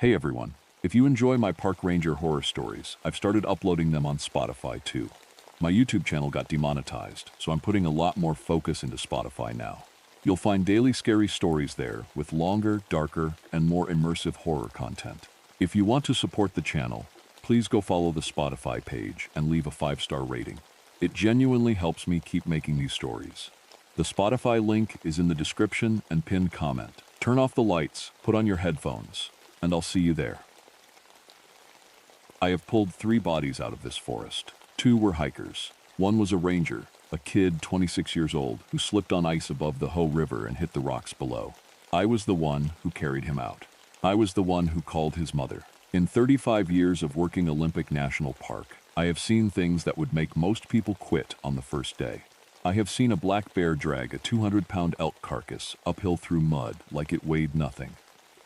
Hey everyone, if you enjoy my park ranger horror stories, I've started uploading them on Spotify too. My YouTube channel got demonetized, so I'm putting a lot more focus into Spotify now. You'll find daily scary stories there with longer, darker, and more immersive horror content. If you want to support the channel, please go follow the Spotify page and leave a 5-star rating. It genuinely helps me keep making these stories. The Spotify link is in the description and pinned comment. Turn off the lights, put on your headphones, and I'll see you there. I have pulled 3 bodies out of this forest. 2 were hikers. One was a ranger, a kid 26 years old, who slipped on ice above the Hoh River and hit the rocks below. I was the one who carried him out. I was the one who called his mother. In 35 years of working Olympic National Park, I have seen things that would make most people quit on the first day. I have seen a black bear drag a 200-pound elk carcass uphill through mud like it weighed nothing.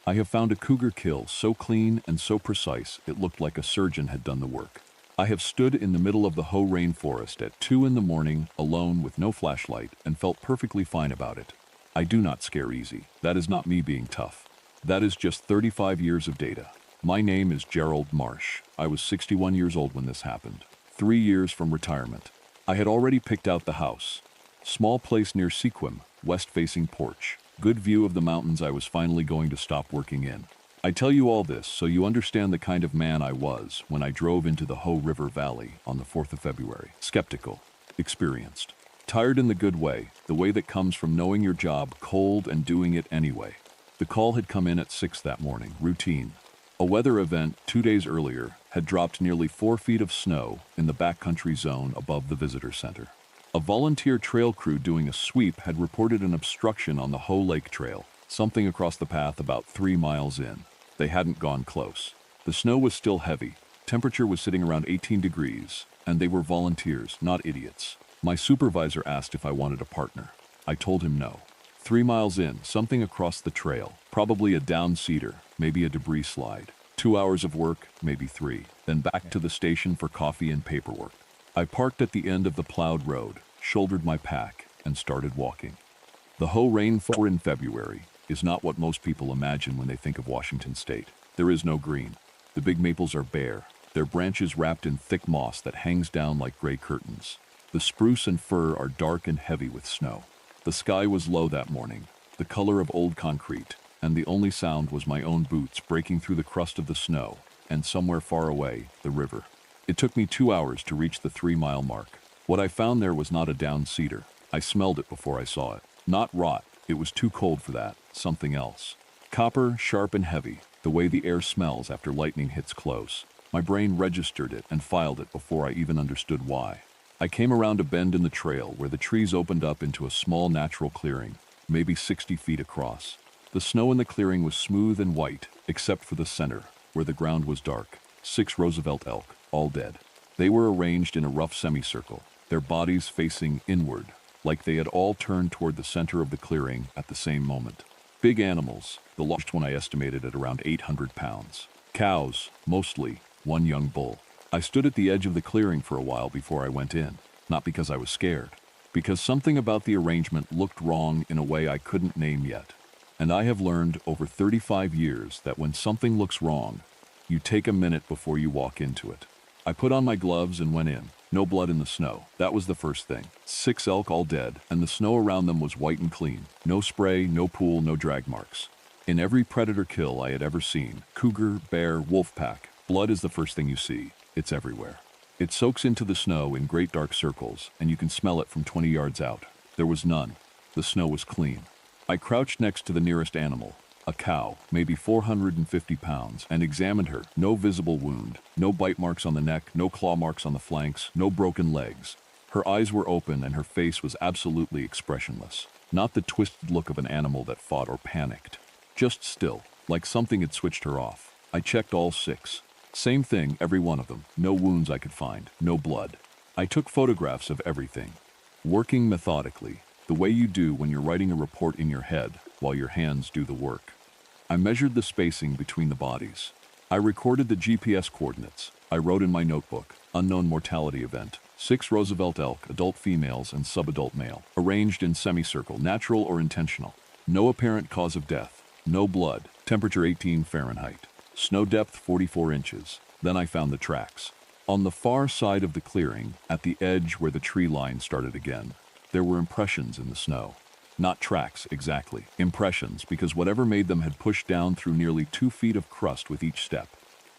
I have found a cougar kill so clean and so precise it looked like a surgeon had done the work. I have stood in the middle of the Hoh rainforest at 2 in the morning, alone with no flashlight, and felt perfectly fine about it. I do not scare easy. That is not me being tough. That is just 35 years of data. My name is Gerald Marsh. I was 61 years old when this happened. 3 years from retirement. I had already picked out the house. Small place near Sequim, west-facing porch. Good view of the mountains I was finally going to stop working in. I tell you all this so you understand the kind of man I was when I drove into the Hoh River Valley on the 4th of February. Skeptical, experienced, tired in the good way, the way that comes from knowing your job cold and doing it anyway. The call had come in at 6 that morning, routine. A weather event 2 days earlier had dropped nearly 4 feet of snow in the backcountry zone above the visitor center. A volunteer trail crew doing a sweep had reported an obstruction on the Hoh Lake Trail, something across the path about 3 miles in. They hadn't gone close. The snow was still heavy, temperature was sitting around 18 degrees, and they were volunteers, not idiots. My supervisor asked if I wanted a partner. I told him no. 3 miles in, something across the trail, probably a downed cedar, maybe a debris slide. 2 hours of work, maybe 3, then back to the station for coffee and paperwork. I parked at the end of the plowed road, shouldered my pack, and started walking. The Hoh rainforest in February is not what most people imagine when they think of Washington State. There is no green. The big maples are bare, their branches wrapped in thick moss that hangs down like gray curtains. The spruce and fir are dark and heavy with snow. The sky was low that morning, the color of old concrete, and the only sound was my own boots breaking through the crust of the snow, and somewhere far away, the river. It took me 2 hours to reach the 3-mile mark. What I found there was not a downed cedar. I smelled it before I saw it. Not rot, it was too cold for that, something else. Copper, sharp and heavy, the way the air smells after lightning hits close. My brain registered it and filed it before I even understood why. I came around a bend in the trail where the trees opened up into a small natural clearing, maybe 60 feet across. The snow in the clearing was smooth and white, except for the center, where the ground was dark. 6 Roosevelt elk, all dead. They were arranged in a rough semicircle, their bodies facing inward, like they had all turned toward the center of the clearing at the same moment. Big animals, the largest one I estimated at around 800 pounds. Cows, mostly, 1 young bull. I stood at the edge of the clearing for a while before I went in, not because I was scared, because something about the arrangement looked wrong in a way I couldn't name yet. And I have learned over 35 years that when something looks wrong, you take a minute before you walk into it. I put on my gloves and went in. No blood in the snow. That was the first thing. 6 elk all dead, and the snow around them was white and clean. No spray, no pool, no drag marks. In every predator kill I had ever seen, cougar, bear, wolf pack, blood is the first thing you see. It's everywhere. It soaks into the snow in great dark circles, and you can smell it from 20 yards out. There was none. The snow was clean. I crouched next to the nearest animal, a cow, maybe 450 pounds, and examined her. No visible wound, no bite marks on the neck, no claw marks on the flanks, no broken legs. Her eyes were open and her face was absolutely expressionless. Not the twisted look of an animal that fought or panicked. Just still, like something had switched her off. I checked all 6. Same thing, every one of them. No wounds I could find, no blood. I took photographs of everything. Working methodically, the way you do when you're writing a report in your head while your hands do the work. I measured the spacing between the bodies. I recorded the GPS coordinates. I wrote in my notebook, unknown mortality event, 6 Roosevelt elk, adult females and subadult male, arranged in semicircle, natural or intentional. No apparent cause of death, no blood, temperature 18 Fahrenheit. Snow depth 44 inches. Then I found the tracks. On the far side of the clearing, at the edge where the tree line started again, there were impressions in the snow. Not tracks, exactly. Impressions, because whatever made them had pushed down through nearly 2 feet of crust with each step.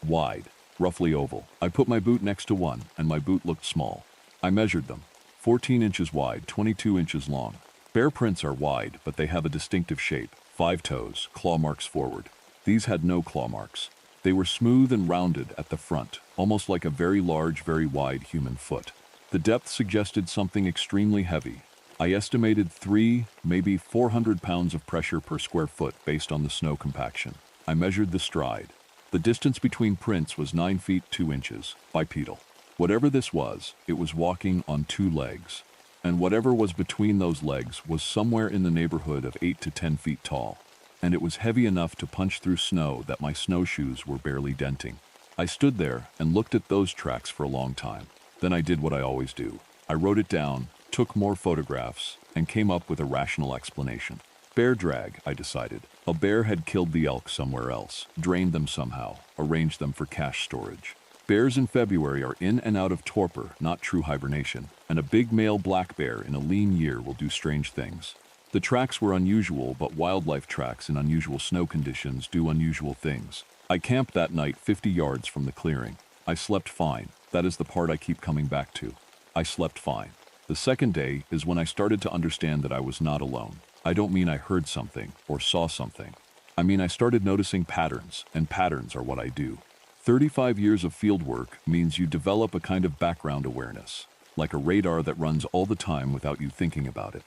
Wide, roughly oval. I put my boot next to one, and my boot looked small. I measured them. 14 inches wide, 22 inches long. Bear prints are wide, but they have a distinctive shape. 5 toes, claw marks forward. These had no claw marks. They were smooth and rounded at the front, almost like a very large, very wide human foot. The depth suggested something extremely heavy. I estimated 3, maybe 400 pounds of pressure per square foot based on the snow compaction. I measured the stride. The distance between prints was 9 feet 2 inches, bipedal. Whatever this was, it was walking on 2 legs. And whatever was between those legs was somewhere in the neighborhood of 8 to 10 feet tall. And it was heavy enough to punch through snow that my snowshoes were barely denting. I stood there and looked at those tracks for a long time. Then I did what I always do. I wrote it down, took more photographs, and came up with a rational explanation. Bear drag, I decided. A bear had killed the elk somewhere else, drained them somehow, arranged them for cache storage. Bears in February are in and out of torpor, not true hibernation, and a big male black bear in a lean year will do strange things. The tracks were unusual, but wildlife tracks in unusual snow conditions do unusual things. I camped that night 50 yards from the clearing. I slept fine. That is the part I keep coming back to. I slept fine. The second day is when I started to understand that I was not alone. I don't mean I heard something or saw something. I mean I started noticing patterns, and patterns are what I do. 35 years of field work means you develop a kind of background awareness, like a radar that runs all the time without you thinking about it.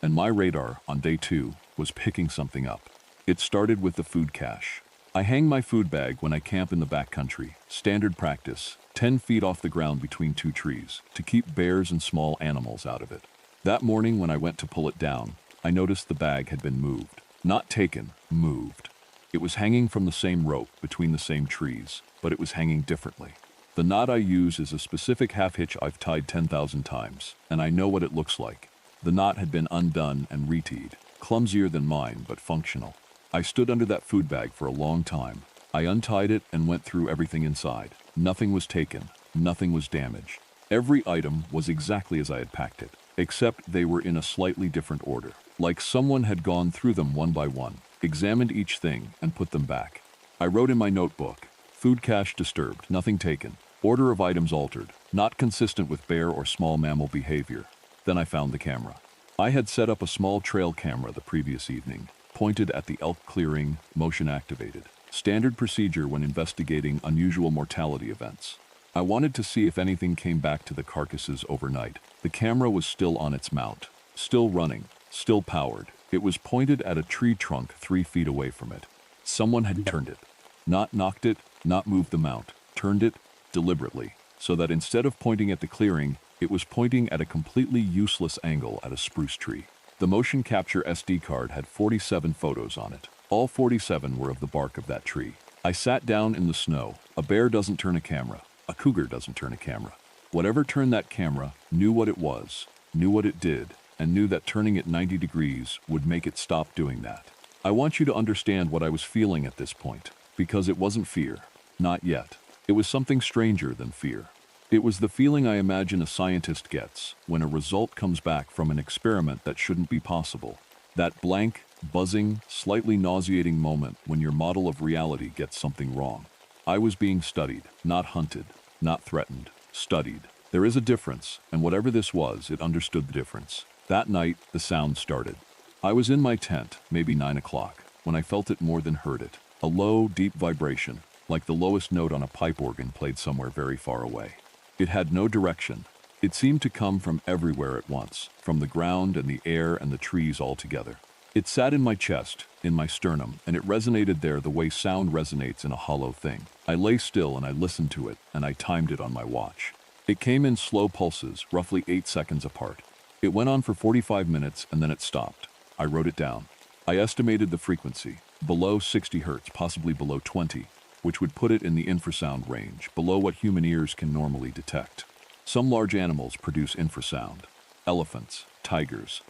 And my radar, on day 2, was picking something up. It started with the food cache. I hang my food bag when I camp in the backcountry, standard practice, 10 feet off the ground between 2 trees, to keep bears and small animals out of it. That morning when I went to pull it down, I noticed the bag had been moved. Not taken, moved. It was hanging from the same rope between the same trees, but it was hanging differently. The knot I use is a specific half hitch I've tied 10,000 times, and I know what it looks like. The knot had been undone and reteed, clumsier than mine, but functional. I stood under that food bag for a long time. I untied it and went through everything inside. Nothing was taken, nothing was damaged. Every item was exactly as I had packed it, except they were in a slightly different order, like someone had gone through them one by one, examined each thing, and put them back. I wrote in my notebook, food cache disturbed, nothing taken, order of items altered, not consistent with bear or small mammal behavior. Then I found the camera. I had set up a small trail camera the previous evening, pointed at the elk clearing, motion activated. Standard procedure when investigating unusual mortality events. I wanted to see if anything came back to the carcasses overnight. The camera was still on its mount, still running, still powered. It was pointed at a tree trunk 3 feet away from it. Someone had turned it. Not knocked it, not moved the mount. Turned it deliberately, so that instead of pointing at the clearing, it was pointing at a completely useless angle at a spruce tree. The motion capture SD card had 47 photos on it. All 47 were of the bark of that tree. I sat down in the snow. A bear doesn't turn a camera. A cougar doesn't turn a camera. Whatever turned that camera knew what it was, knew what it did, and knew that turning it 90 degrees would make it stop doing that. I want you to understand what I was feeling at this point, because it wasn't fear. Not yet. It was something stranger than fear. It was the feeling I imagine a scientist gets when a result comes back from an experiment that shouldn't be possible. That blank, buzzing, slightly nauseating moment when your model of reality gets something wrong. I was being studied, not hunted, not threatened, studied. There is a difference, and whatever this was, it understood the difference. That night, the sound started. I was in my tent, maybe 9 o'clock, when I felt it more than heard it. A low, deep vibration, like the lowest note on a pipe organ played somewhere very far away. It had no direction. It seemed to come from everywhere at once, from the ground and the air and the trees all together. It sat in my chest, in my sternum, and it resonated there the way sound resonates in a hollow thing. I lay still and I listened to it, and I timed it on my watch. It came in slow pulses, roughly 8 seconds apart. It went on for 45 minutes and then it stopped. I wrote it down. I estimated the frequency, below 60 hertz, possibly below 20, which would put it in the infrasound range, below what human ears can normally detect. Some large animals produce infrasound. Elephants, tigers.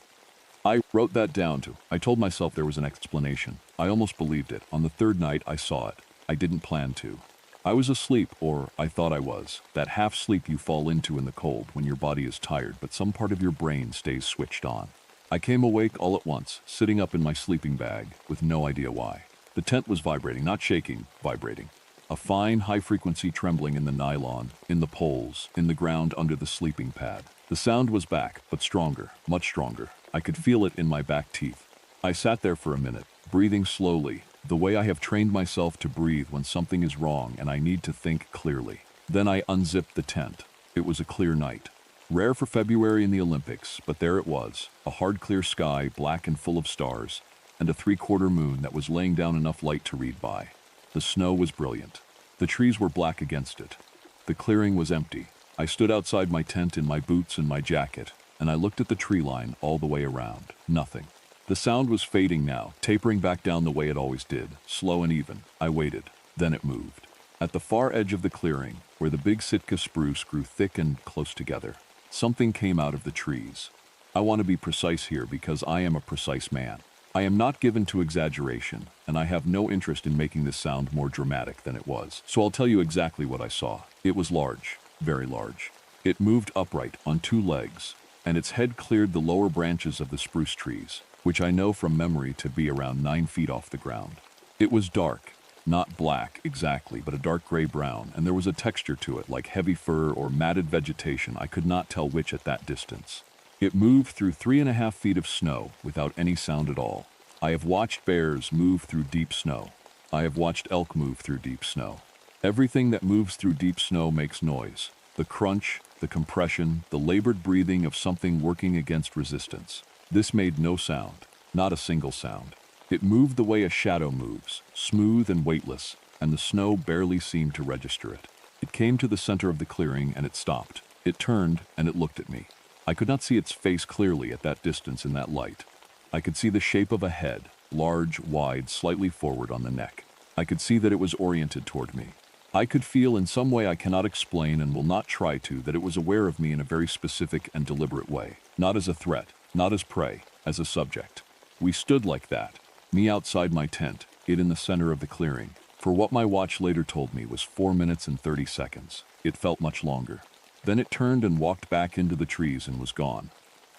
I wrote that down too. I told myself there was an explanation. I almost believed it. On the third night, I saw it. I didn't plan to. I was asleep, or I thought I was. That half sleep you fall into in the cold when your body is tired, but some part of your brain stays switched on. I came awake all at once, sitting up in my sleeping bag, with no idea why. The tent was vibrating, not shaking, vibrating. A fine, high-frequency trembling in the nylon, in the poles, in the ground under the sleeping pad. The sound was back, but stronger, much stronger. I could feel it in my back teeth. I sat there for a minute, breathing slowly, the way I have trained myself to breathe when something is wrong and I need to think clearly. Then I unzipped the tent. It was a clear night. Rare for February in the Olympics, but there it was, a hard clear sky, black and full of stars, and a three-quarter moon that was laying down enough light to read by. The snow was brilliant. The trees were black against it. The clearing was empty. I stood outside my tent in my boots and my jacket, and I looked at the tree line all the way around. Nothing. The sound was fading now, tapering back down the way it always did, slow and even. I waited. Then it moved. At the far edge of the clearing, where the big Sitka spruce grew thick and close together, something came out of the trees. I want to be precise here because I am a precise man. I am not given to exaggeration, and I have no interest in making this sound more dramatic than it was. So I'll tell you exactly what I saw. It was large, very large. It moved upright on two legs, and its head cleared the lower branches of the spruce trees, which I know from memory to be around 9 feet off the ground. It was dark, not black exactly, but a dark gray-brown, and there was a texture to it like heavy fur or matted vegetation. I could not tell which at that distance. It moved through 3.5 feet of snow without any sound at all. I have watched bears move through deep snow. I have watched elk move through deep snow. Everything that moves through deep snow makes noise. The crunch, the compression, the labored breathing of something working against resistance. This made no sound, not a single sound. It moved the way a shadow moves, smooth and weightless, and the snow barely seemed to register it. It came to the center of the clearing and it stopped. It turned and it looked at me. I could not see its face clearly at that distance in that light. I could see the shape of a head, large, wide, slightly forward on the neck. I could see that it was oriented toward me. I could feel in some way I cannot explain and will not try to that it was aware of me in a very specific and deliberate way. Not as a threat, not as prey, as a subject. We stood like that, me outside my tent, it in the center of the clearing. For what my watch later told me was 4 minutes and 30 seconds. It felt much longer. Then it turned and walked back into the trees and was gone.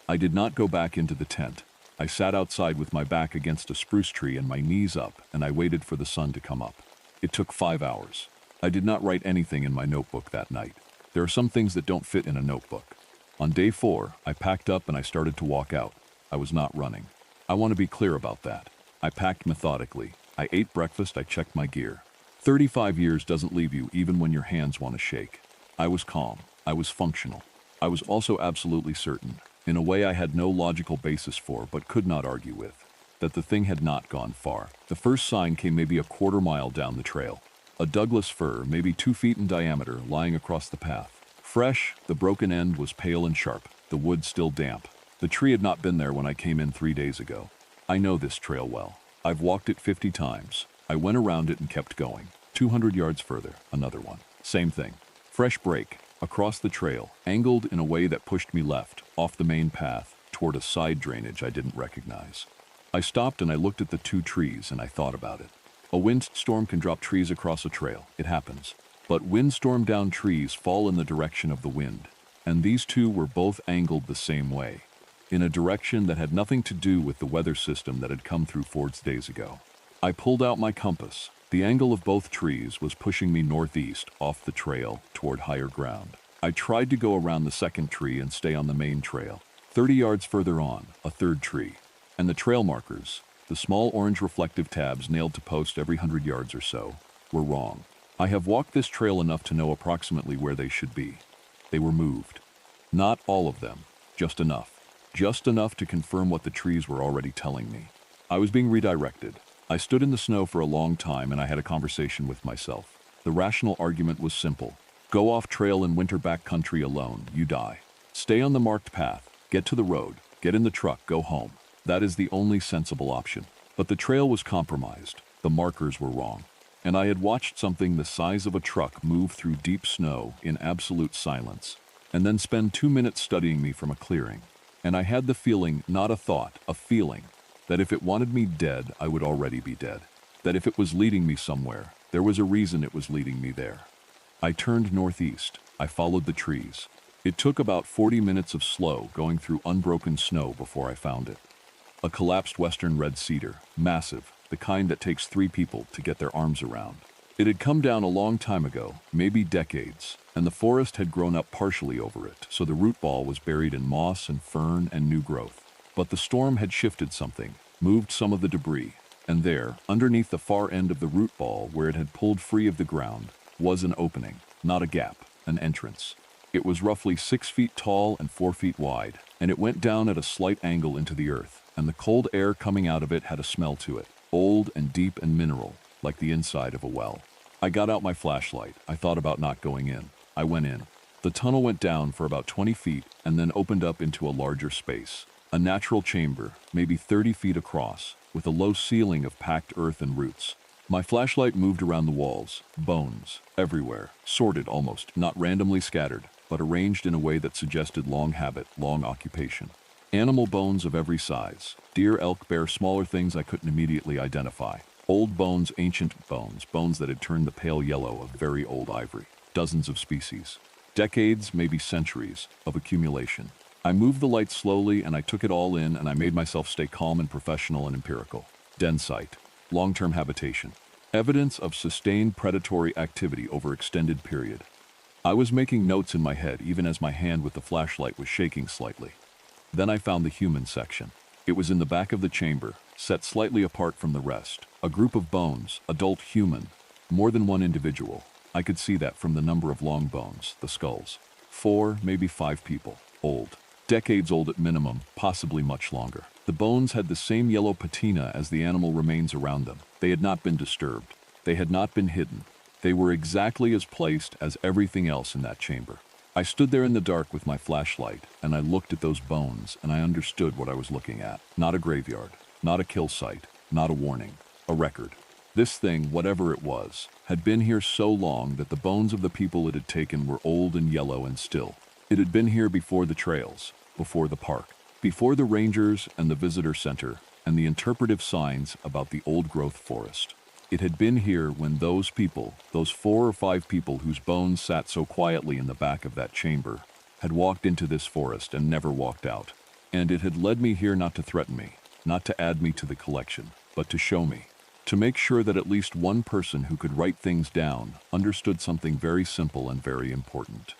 I did not go back into the tent. I sat outside with my back against a spruce tree and my knees up, and I waited for the sun to come up. It took 5 hours. I did not write anything in my notebook that night. There are some things that don't fit in a notebook. On day 4, I packed up and I started to walk out. I was not running. I want to be clear about that. I packed methodically. I ate breakfast, I checked my gear. 35 years doesn't leave you even when your hands want to shake. I was calm. I was functional. I was also absolutely certain, in a way I had no logical basis for but could not argue with, that the thing had not gone far. The first sign came maybe a quarter mile down the trail. A Douglas fir, maybe 2 feet in diameter, lying across the path. Fresh, the broken end was pale and sharp, the wood still damp. The tree had not been there when I came in 3 days ago. I know this trail well. I've walked it 50 times. I went around it and kept going. 200 yards further, another one. Same thing. Fresh break. Across the trail, angled in a way that pushed me left, off the main path, toward a side drainage I didn't recognize. I stopped and I looked at the 2 trees and I thought about it. A windstorm can drop trees across a trail. It happens. But windstorm-down trees fall in the direction of the wind, and these 2 were both angled the same way, in a direction that had nothing to do with the weather system that had come through Ford's days ago. I pulled out my compass. The angle of both trees was pushing me northeast, off the trail, toward higher ground. I tried to go around the second tree and stay on the main trail. 30 yards further on, a third tree. And the trail markers, the small orange reflective tabs nailed to post every 100 yards or so, were wrong. I have walked this trail enough to know approximately where they should be. They were moved. Not all of them, just enough. Just enough to confirm what the trees were already telling me. I was being redirected. I stood in the snow for a long time and I had a conversation with myself. The rational argument was simple. Go off trail in winter backcountry alone, you die. Stay on the marked path, get to the road, get in the truck, go home. That is the only sensible option. But the trail was compromised. The markers were wrong. And I had watched something the size of a truck move through deep snow in absolute silence, and then spend 2 minutes studying me from a clearing. And I had the feeling, not a thought, a feeling, that if it wanted me dead, I would already be dead. That if it was leading me somewhere, There was a reason it was leading me there. I turned northeast. I followed the trees. It took about 40 minutes of slow going through unbroken snow before I found it. A collapsed western red cedar, massive, the kind that takes 3 people to get their arms around. It had come down a long time ago, maybe decades, and the forest had grown up partially over it, so the root ball was buried in moss and fern and new growth. But the storm had shifted something, moved some of the debris, and there, underneath the far end of the root ball where it had pulled free of the ground, was an opening, not a gap, an entrance. It was roughly 6 feet tall and 4 feet wide, and it went down at a slight angle into the earth, and the cold air coming out of it had a smell to it, old and deep and mineral, like the inside of a well. I got out my flashlight. I thought about not going in. I went in. The tunnel went down for about 20 feet and then opened up into a larger space. A natural chamber, maybe 30 feet across, with a low ceiling of packed earth and roots. My flashlight moved around the walls, bones, everywhere, sorted almost, not randomly scattered, but arranged in a way that suggested long habit, long occupation. Animal bones of every size, deer, elk, bear, smaller things I couldn't immediately identify. Old bones, ancient bones, bones that had turned the pale yellow of very old ivory. Dozens of species. Decades, maybe centuries, of accumulation. I moved the light slowly and I took it all in and I made myself stay calm and professional and empirical. Den site. Long-term habitation. Evidence of sustained predatory activity over extended period. I was making notes in my head even as my hand with the flashlight was shaking slightly. Then I found the human section. It was in the back of the chamber, set slightly apart from the rest. A group of bones, adult human, more than one individual. I could see that from the number of long bones, the skulls. 4, maybe 5 people, old. Decades old at minimum, possibly much longer. The bones had the same yellow patina as the animal remains around them. They had not been disturbed. They had not been hidden. They were exactly as placed as everything else in that chamber. I stood there in the dark with my flashlight, and I looked at those bones, and I understood what I was looking at. Not a graveyard, not a kill site, not a warning, a record. This thing, whatever it was, had been here so long that the bones of the people it had taken were old and yellow and still. It had been here before the trails, before the park, before the rangers and the visitor center, and the interpretive signs about the old-growth forest. It had been here when those people, those 4 or 5 people whose bones sat so quietly in the back of that chamber, had walked into this forest and never walked out. And it had led me here not to threaten me, not to add me to the collection, but to show me. To make sure that at least one person who could write things down understood something very simple and very important.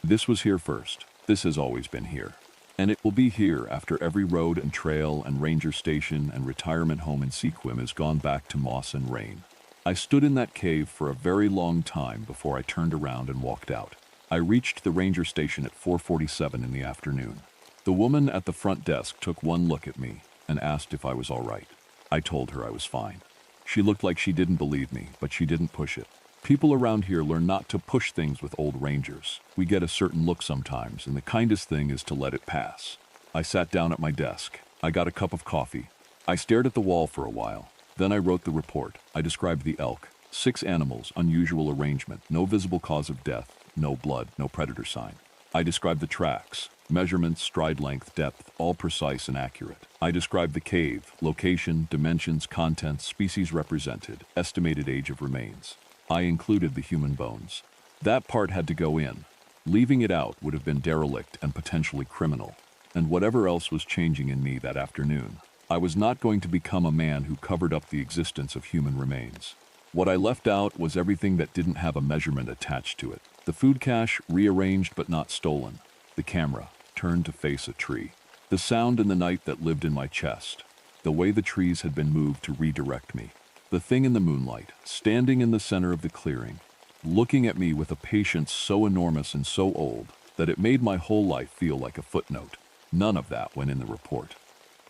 This was here first. This has always been here. And it will be here after every road and trail and ranger station and retirement home in Sequim has gone back to moss and rain. I stood in that cave for a very long time before I turned around and walked out. I reached the ranger station at 4:47 in the afternoon. The woman at the front desk took one look at me and asked if I was all right. I told her I was fine. She looked like she didn't believe me, but she didn't push it. People around here learn not to push things with old rangers. We get a certain look sometimes, and the kindest thing is to let it pass. I sat down at my desk. I got a cup of coffee. I stared at the wall for a while. Then I wrote the report. I described the elk. 6 animals, unusual arrangement, no visible cause of death, no blood, no predator sign. I described the tracks. Measurements, stride length, depth, all precise and accurate. I described the cave, location, dimensions, contents, species represented, estimated age of remains. I included the human bones. That part had to go in. Leaving it out would have been derelict and potentially criminal. And whatever else was changing in me that afternoon, I was not going to become a man who covered up the existence of human remains. What I left out was everything that didn't have a measurement attached to it. The food cache, rearranged but not stolen. The camera, turned to face a tree. The sound in the night that lived in my chest. The way the trees had been moved to redirect me. The thing in the moonlight, standing in the center of the clearing, looking at me with a patience so enormous and so old that it made my whole life feel like a footnote. None of that went in the report.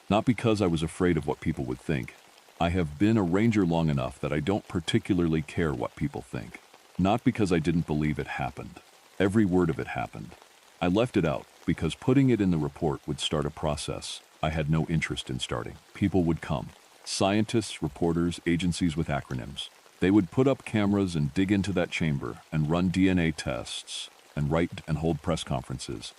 Not because I was afraid of what people would think. I have been a ranger long enough that I don't particularly care what people think. Not because I didn't believe it happened. Every word of it happened. I left it out because putting it in the report would start a process I had no interest in starting. People would come. Scientists, reporters, agencies with acronyms. They would put up cameras and dig into that chamber and run DNA tests and write and hold press conferences.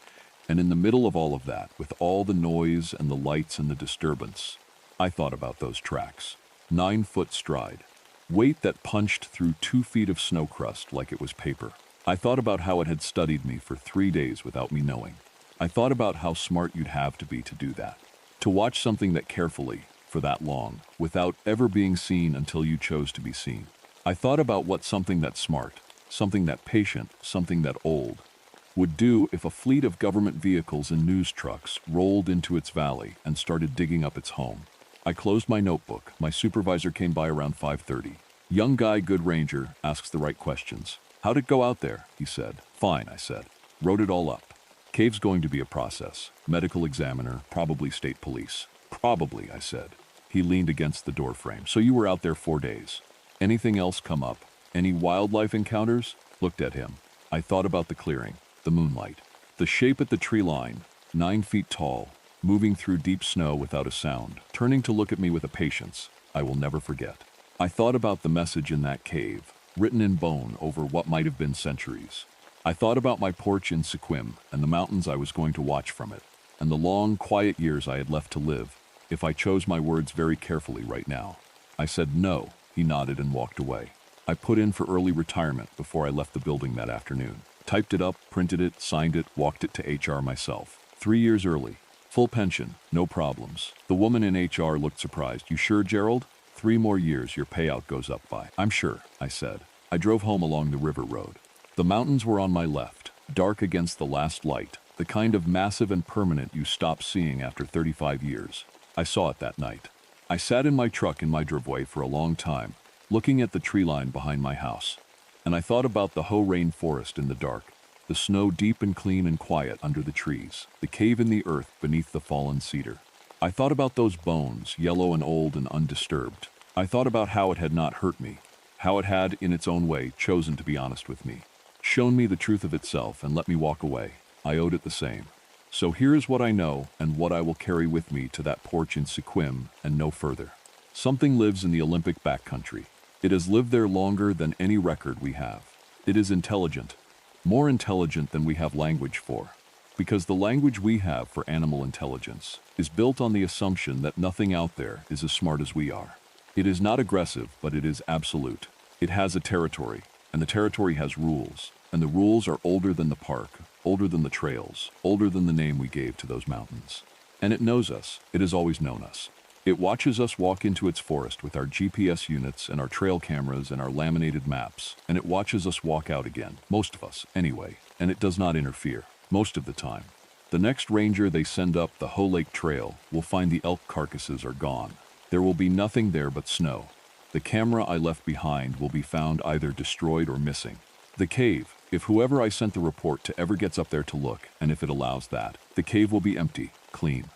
And in the middle of all of that, with all the noise and the lights and the disturbance, I thought about those tracks. 9-foot stride. weight that punched through 2 feet of snow crust like it was paper. I thought about how it had studied me for 3 days without me knowing. I thought about how smart you'd have to be to do that. To watch something that carefully, for that long, without ever being seen until you chose to be seen. I thought about what something that smart, something that patient, something that old, would do if a fleet of government vehicles and news trucks rolled into its valley and started digging up its home. I closed my notebook. My supervisor came by around 5:30. Young guy, good ranger, asks the right questions. How'd it go out there? He said. Fine, I said. Wrote it all up. Cave's going to be a process. Medical examiner, probably state police. Probably, I said. He leaned against the doorframe. So you were out there 4 days. Anything else come up? Any wildlife encounters? Looked at him. I thought about the clearing, the moonlight, the shape at the tree line, 9 feet tall, moving through deep snow without a sound, turning to look at me with a patience I will never forget. I thought about the message in that cave, written in bone over what might have been centuries. I thought about my porch in Sequim and the mountains I was going to watch from it, and the long, quiet years I had left to live, if I chose my words very carefully right now. I said no. He nodded and walked away. I put in for early retirement before I left the building that afternoon. Typed it up, printed it, signed it, walked it to HR myself. 3 years early. Full pension, no problems. The woman in HR looked surprised. You sure, Gerald? 3 more years your payout goes up by. I'm sure, I said. I drove home along the river road. The mountains were on my left, dark against the last light, the kind of massive and permanent you stop seeing after 35 years. I saw it that night. I sat in my truck in my driveway for a long time, looking at the tree line behind my house. And I thought about the Ho-Rain forest in the dark, the snow deep and clean and quiet under the trees, the cave in the earth beneath the fallen cedar. I thought about those bones, yellow and old and undisturbed. I thought about how it had not hurt me, how it had, in its own way, chosen to be honest with me, shown me the truth of itself and let me walk away. I owed it the same. So here is what I know and what I will carry with me to that porch in Sequim and no further. Something lives in the Olympic backcountry. It has lived there longer than any record we have. It is intelligent, more intelligent than we have language for, because the language we have for animal intelligence is built on the assumption that nothing out there is as smart as we are. It is not aggressive, but it is absolute. It has a territory, and the territory has rules, and the rules are older than the park, older than the trails, older than the name we gave to those mountains. And it knows us. It has always known us. It watches us walk into its forest with our GPS units and our trail cameras and our laminated maps, and it watches us walk out again, most of us, anyway, and it does not interfere, most of the time. The next ranger they send up the Ho Lake Trail will find the elk carcasses are gone. There will be nothing there but snow. The camera I left behind will be found either destroyed or missing. The cave, if whoever I sent the report to ever gets up there to look, and if it allows that, the cave will be empty, clean,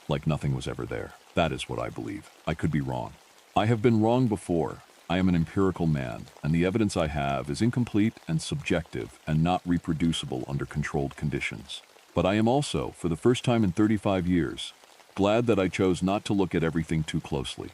like nothing was ever there. That is what I believe. I could be wrong. I have been wrong before. I am an empirical man, and the evidence I have is incomplete and subjective and not reproducible under controlled conditions. But I am also, for the first time in 35 years, glad that I chose not to look at everything too closely.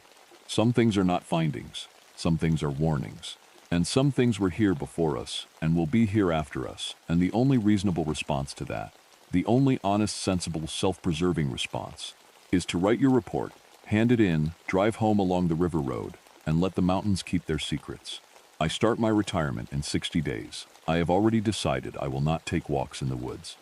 Some things are not findings. Some things are warnings. And some things were here before us and will be here after us, and the only reasonable response to that, the only honest, sensible, self-preserving response, is to write your report, hand it in, drive home along the river road, and let the mountains keep their secrets. I start my retirement in 60 days. I have already decided I will not take walks in the woods.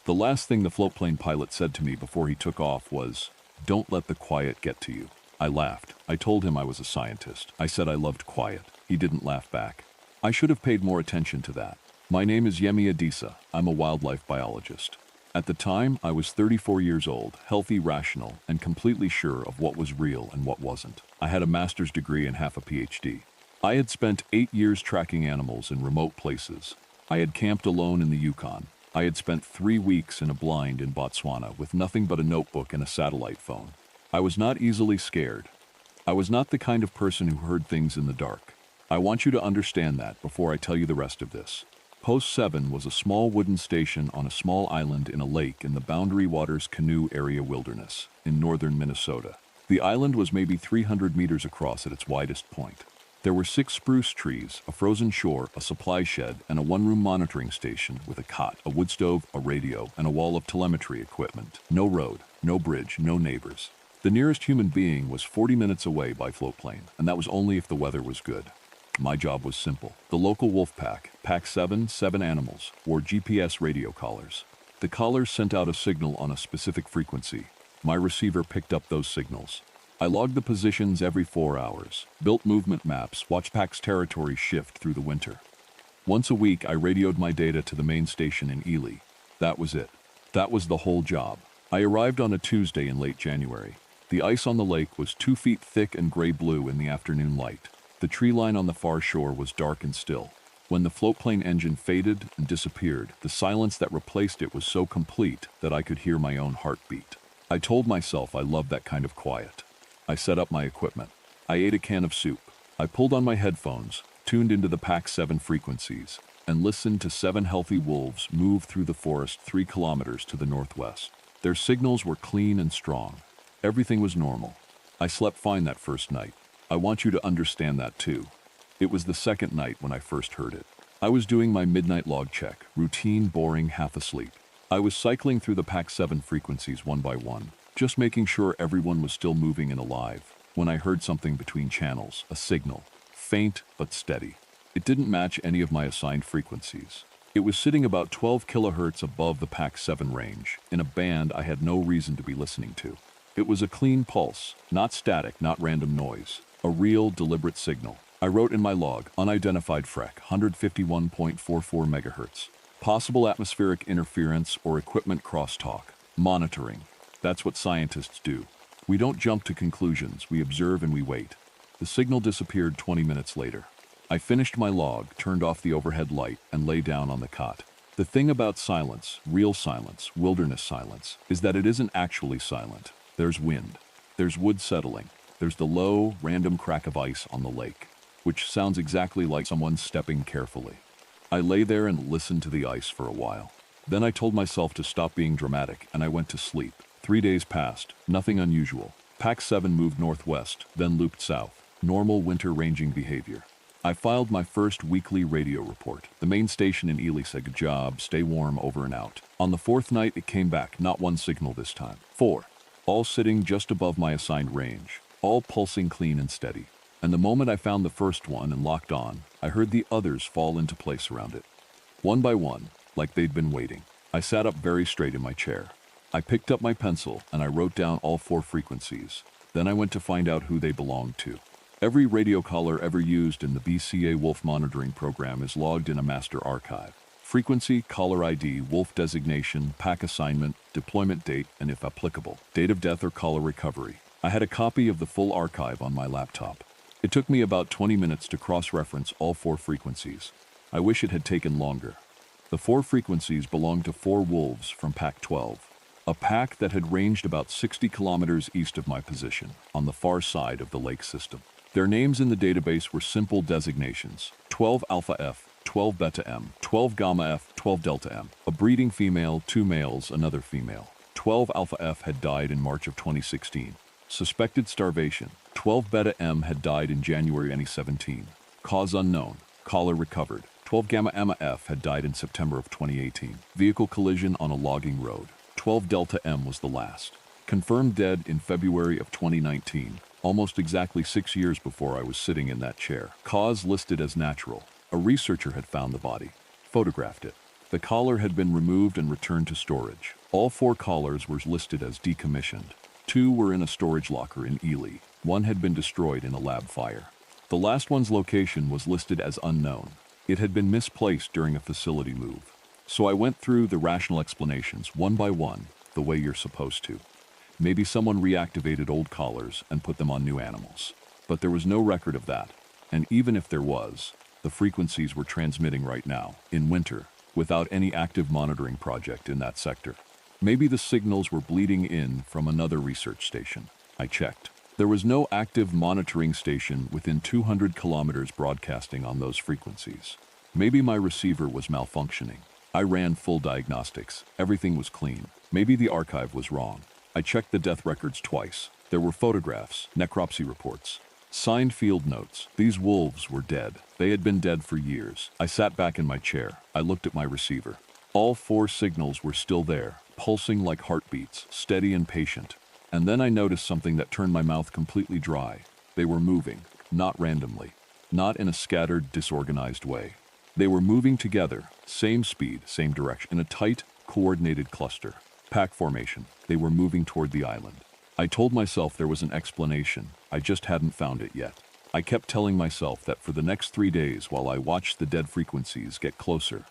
The last thing the floatplane pilot said to me before he took off was, "Don't let the quiet get to you." I laughed. I told him I was a scientist. I said I loved quiet. He didn't laugh back. I should have paid more attention to that. My name is Yemi Adisa. I'm a wildlife biologist. At the time, I was 34 years old, healthy, rational, and completely sure of what was real and what wasn't. I had a master's degree and half a PhD. I had spent 8 years tracking animals in remote places. I had camped alone in the Yukon. I had spent 3 weeks in a blind in Botswana with nothing but a notebook and a satellite phone. I was not easily scared. I was not the kind of person who heard things in the dark. I want you to understand that before I tell you the rest of this. Post 7 was a small wooden station on a small island in a lake in the Boundary Waters Canoe Area Wilderness in northern Minnesota. The island was maybe 300 meters across at its widest point. There were 6 spruce trees, a frozen shore, a supply shed, and a one-room monitoring station with a cot, a wood stove, a radio, and a wall of telemetry equipment. No road, no bridge, no neighbors. The nearest human being was 40 minutes away by floatplane, and that was only if the weather was good. My job was simple. The local wolf pack, Pack 7, 7 animals, wore GPS radio collars. The collars sent out a signal on a specific frequency. My receiver picked up those signals. I logged the positions every 4 hours, built movement maps, watched Pack's territory shift through the winter. Once a week, I radioed my data to the main station in Ely. That was it. That was the whole job. I arrived on a Tuesday in late January. The ice on the lake was 2 feet thick and gray-blue in the afternoon light. The tree line on the far shore was dark and still. When the floatplane engine faded and disappeared, the silence that replaced it was so complete that I could hear my own heartbeat. I told myself I loved that kind of quiet. I set up my equipment. I ate a can of soup. I pulled on my headphones, tuned into the Pack 7 frequencies, and listened to 7 healthy wolves move through the forest 3 kilometers to the northwest. Their signals were clean and strong. Everything was normal. I slept fine that first night. I want you to understand that too. It was the second night when I first heard it. I was doing my midnight log check, routine, boring, half asleep. I was cycling through the Pack 7 frequencies one by one, just making sure everyone was still moving and alive, when I heard something between channels, a signal, faint but steady. It didn't match any of my assigned frequencies. It was sitting about 12 kilohertz above the Pack 7 range, in a band I had no reason to be listening to. It was a clean pulse, not static, not random noise. A real, deliberate signal. I wrote in my log, unidentified FREC, 151.44 megahertz. Possible atmospheric interference or equipment crosstalk. Monitoring. That's what scientists do. We don't jump to conclusions, we observe and we wait. The signal disappeared 20 minutes later. I finished my log, turned off the overhead light, and lay down on the cot. The thing about silence, real silence, wilderness silence, is that it isn't actually silent. There's wind. There's wood settling. There's the low, random crack of ice on the lake, which sounds exactly like someone stepping carefully. I lay there and listened to the ice for a while. Then I told myself to stop being dramatic, and I went to sleep. 3 days passed, nothing unusual. Pack 7 moved northwest, then looped south. Normal winter-ranging behavior. I filed my first weekly radio report. The main station in Ely said, "Good job, stay warm, over and out." On the 4th night, it came back, not one signal this time. 4. All sitting just above my assigned range. All pulsing clean and steady. And the moment I found the first one and locked on, I heard the others fall into place around it. One by one, like they'd been waiting. I sat up very straight in my chair. I picked up my pencil and I wrote down all 4 frequencies. Then I went to find out who they belonged to. Every radio collar ever used in the BCA Wolf monitoring program is logged in a master archive. Frequency, caller ID, wolf designation, pack assignment, deployment date, and if applicable, date of death or caller recovery. I had a copy of the full archive on my laptop. It took me about 20 minutes to cross-reference all 4 frequencies. I wish it had taken longer. The 4 frequencies belonged to 4 wolves from Pack 12, a pack that had ranged about 60 kilometers east of my position, on the far side of the lake system. Their names in the database were simple designations: 12 Alpha F, 12 Beta M, 12 Gamma F, 12 Delta M. A breeding female, 2 males, another female. 12 Alpha F had died in March of 2016. Suspected starvation. 12 Beta M had died in January 2017. Cause unknown. Collar recovered. 12 Gamma Emma F had died in September of 2018. Vehicle collision on a logging road. 12 Delta M was the last. Confirmed dead in February of 2019, almost exactly 6 years before I was sitting in that chair. Cause listed as natural. A researcher had found the body, photographed it. The collar had been removed and returned to storage. All 4 collars were listed as decommissioned. 2 were in a storage locker in Ely. 1 had been destroyed in a lab fire. The last one's location was listed as unknown. It had been misplaced during a facility move. So I went through the rational explanations one by one, the way you're supposed to. Maybe someone reactivated old collars and put them on new animals. But there was no record of that. And even if there was, the frequencies were transmitting right now, in winter, without any active monitoring project in that sector. Maybe the signals were bleeding in from another research station. I checked. There was no active monitoring station within 200 kilometers broadcasting on those frequencies. Maybe my receiver was malfunctioning. I ran full diagnostics. Everything was clean. Maybe the archive was wrong. I checked the death records twice. There were photographs, necropsy reports. Signed field notes. These wolves were dead. They had been dead for years. I sat back in my chair. I looked at my receiver. All 4 signals were still there, pulsing like heartbeats, steady and patient. And then I noticed something that turned my mouth completely dry. They were moving, not randomly, not in a scattered, disorganized way. They were moving together, same speed, same direction, in a tight, coordinated cluster. Pack formation. They were moving toward the island. I told myself there was an explanation. I just hadn't found it yet. I kept telling myself that for the next 3 days while I watched the dead frequencies get closer,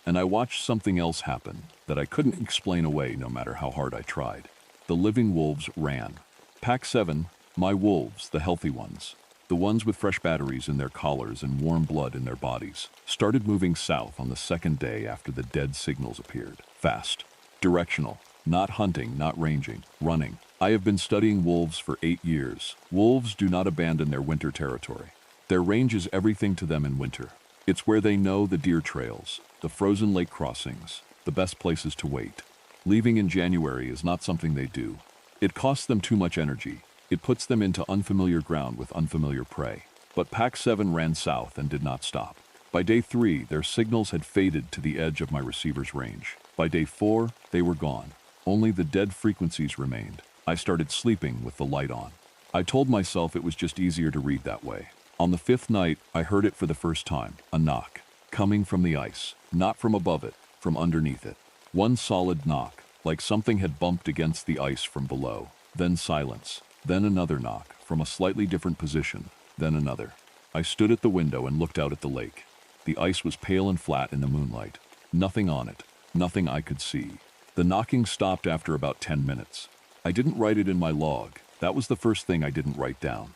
and I watched something else happen that I couldn't explain away no matter how hard I tried. The living wolves ran. Pack 7, my wolves, the healthy ones, the ones with fresh batteries in their collars and warm blood in their bodies, started moving south on the 2nd day after the dead signals appeared. Fast. Directional. Not hunting, not ranging. Running. I have been studying wolves for 8 years. Wolves do not abandon their winter territory. Their range is everything to them in winter. It's where they know the deer trails, the frozen lake crossings, the best places to wait. Leaving in January is not something they do. It costs them too much energy. It puts them into unfamiliar ground with unfamiliar prey. But Pack 7 ran south and did not stop. By day 3, their signals had faded to the edge of my receiver's range. By day 4, they were gone. Only the dead frequencies remained. I started sleeping with the light on. I told myself it was just easier to read that way. On the 5th night, I heard it for the first time, a knock, coming from the ice, not from above it, from underneath it. One solid knock, like something had bumped against the ice from below. Then silence, then another knock, from a slightly different position, then another. I stood at the window and looked out at the lake. The ice was pale and flat in the moonlight. Nothing on it, nothing I could see. The knocking stopped after about 10 minutes. I didn't write it in my log. That was the first thing I didn't write down.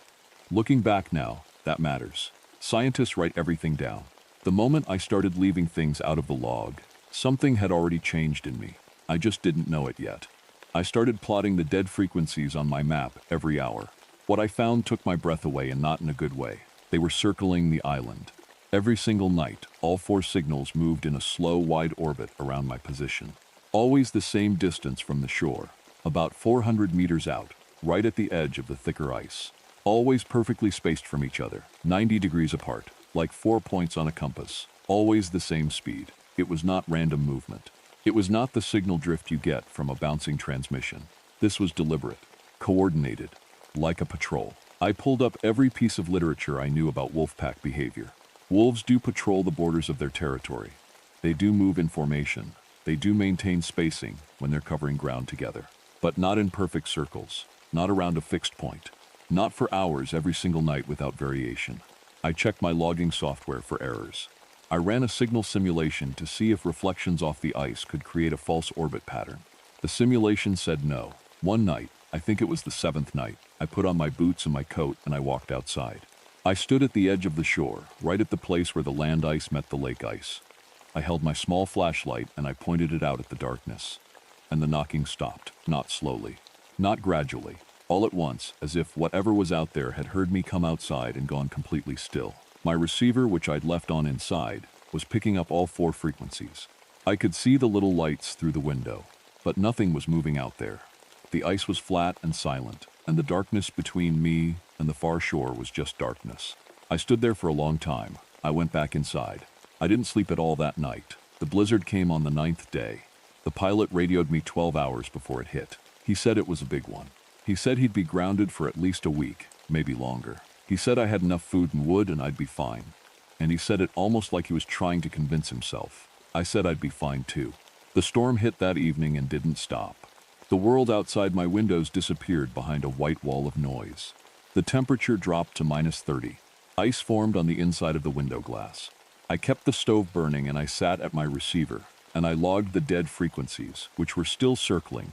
Looking back now, that matters. Scientists write everything down. The moment I started leaving things out of the log, something had already changed in me. I just didn't know it yet. I started plotting the dead frequencies on my map every hour. What I found took my breath away, and not in a good way. They were circling the island. Every single night, all 4 signals moved in a slow, wide orbit around my position. Always the same distance from the shore, about 400 meters out, right at the edge of the thicker ice. Always perfectly spaced from each other, 90 degrees apart, like 4 points on a compass. Always the same speed. It was not random movement. It was not the signal drift you get from a bouncing transmission. This was deliberate, coordinated, like a patrol. I pulled up every piece of literature I knew about wolfpack behavior. Wolves do patrol the borders of their territory. They do move in formation. They do maintain spacing when they're covering ground together. But not in perfect circles, not around a fixed point, not for hours every single night without variation. I checked my logging software for errors. I ran a signal simulation to see if reflections off the ice could create a false orbit pattern. The simulation said no. One night, I think it was the 7th night, I put on my boots and my coat and I walked outside. I stood at the edge of the shore, right at the place where the land ice met the lake ice. I held my small flashlight and I pointed it out at the darkness. And the knocking stopped, not slowly, not gradually, all at once, as if whatever was out there had heard me come outside and gone completely still. My receiver, which I'd left on inside, was picking up all 4 frequencies. I could see the little lights through the window, but nothing was moving out there. The ice was flat and silent, and the darkness between me and the far shore was just darkness. I stood there for a long time. I went back inside. I didn't sleep at all that night. The blizzard came on the 9th day. The pilot radioed me 12 hours before it hit. He said it was a big one. He said he'd be grounded for at least a week, maybe longer. He said I had enough food and wood and I'd be fine. And he said it almost like he was trying to convince himself. I said I'd be fine too. The storm hit that evening and didn't stop. The world outside my windows disappeared behind a white wall of noise. The temperature dropped to -30. Ice formed on the inside of the window glass. I kept the stove burning and I sat at my receiver, and I logged the dead frequencies, which were still circling,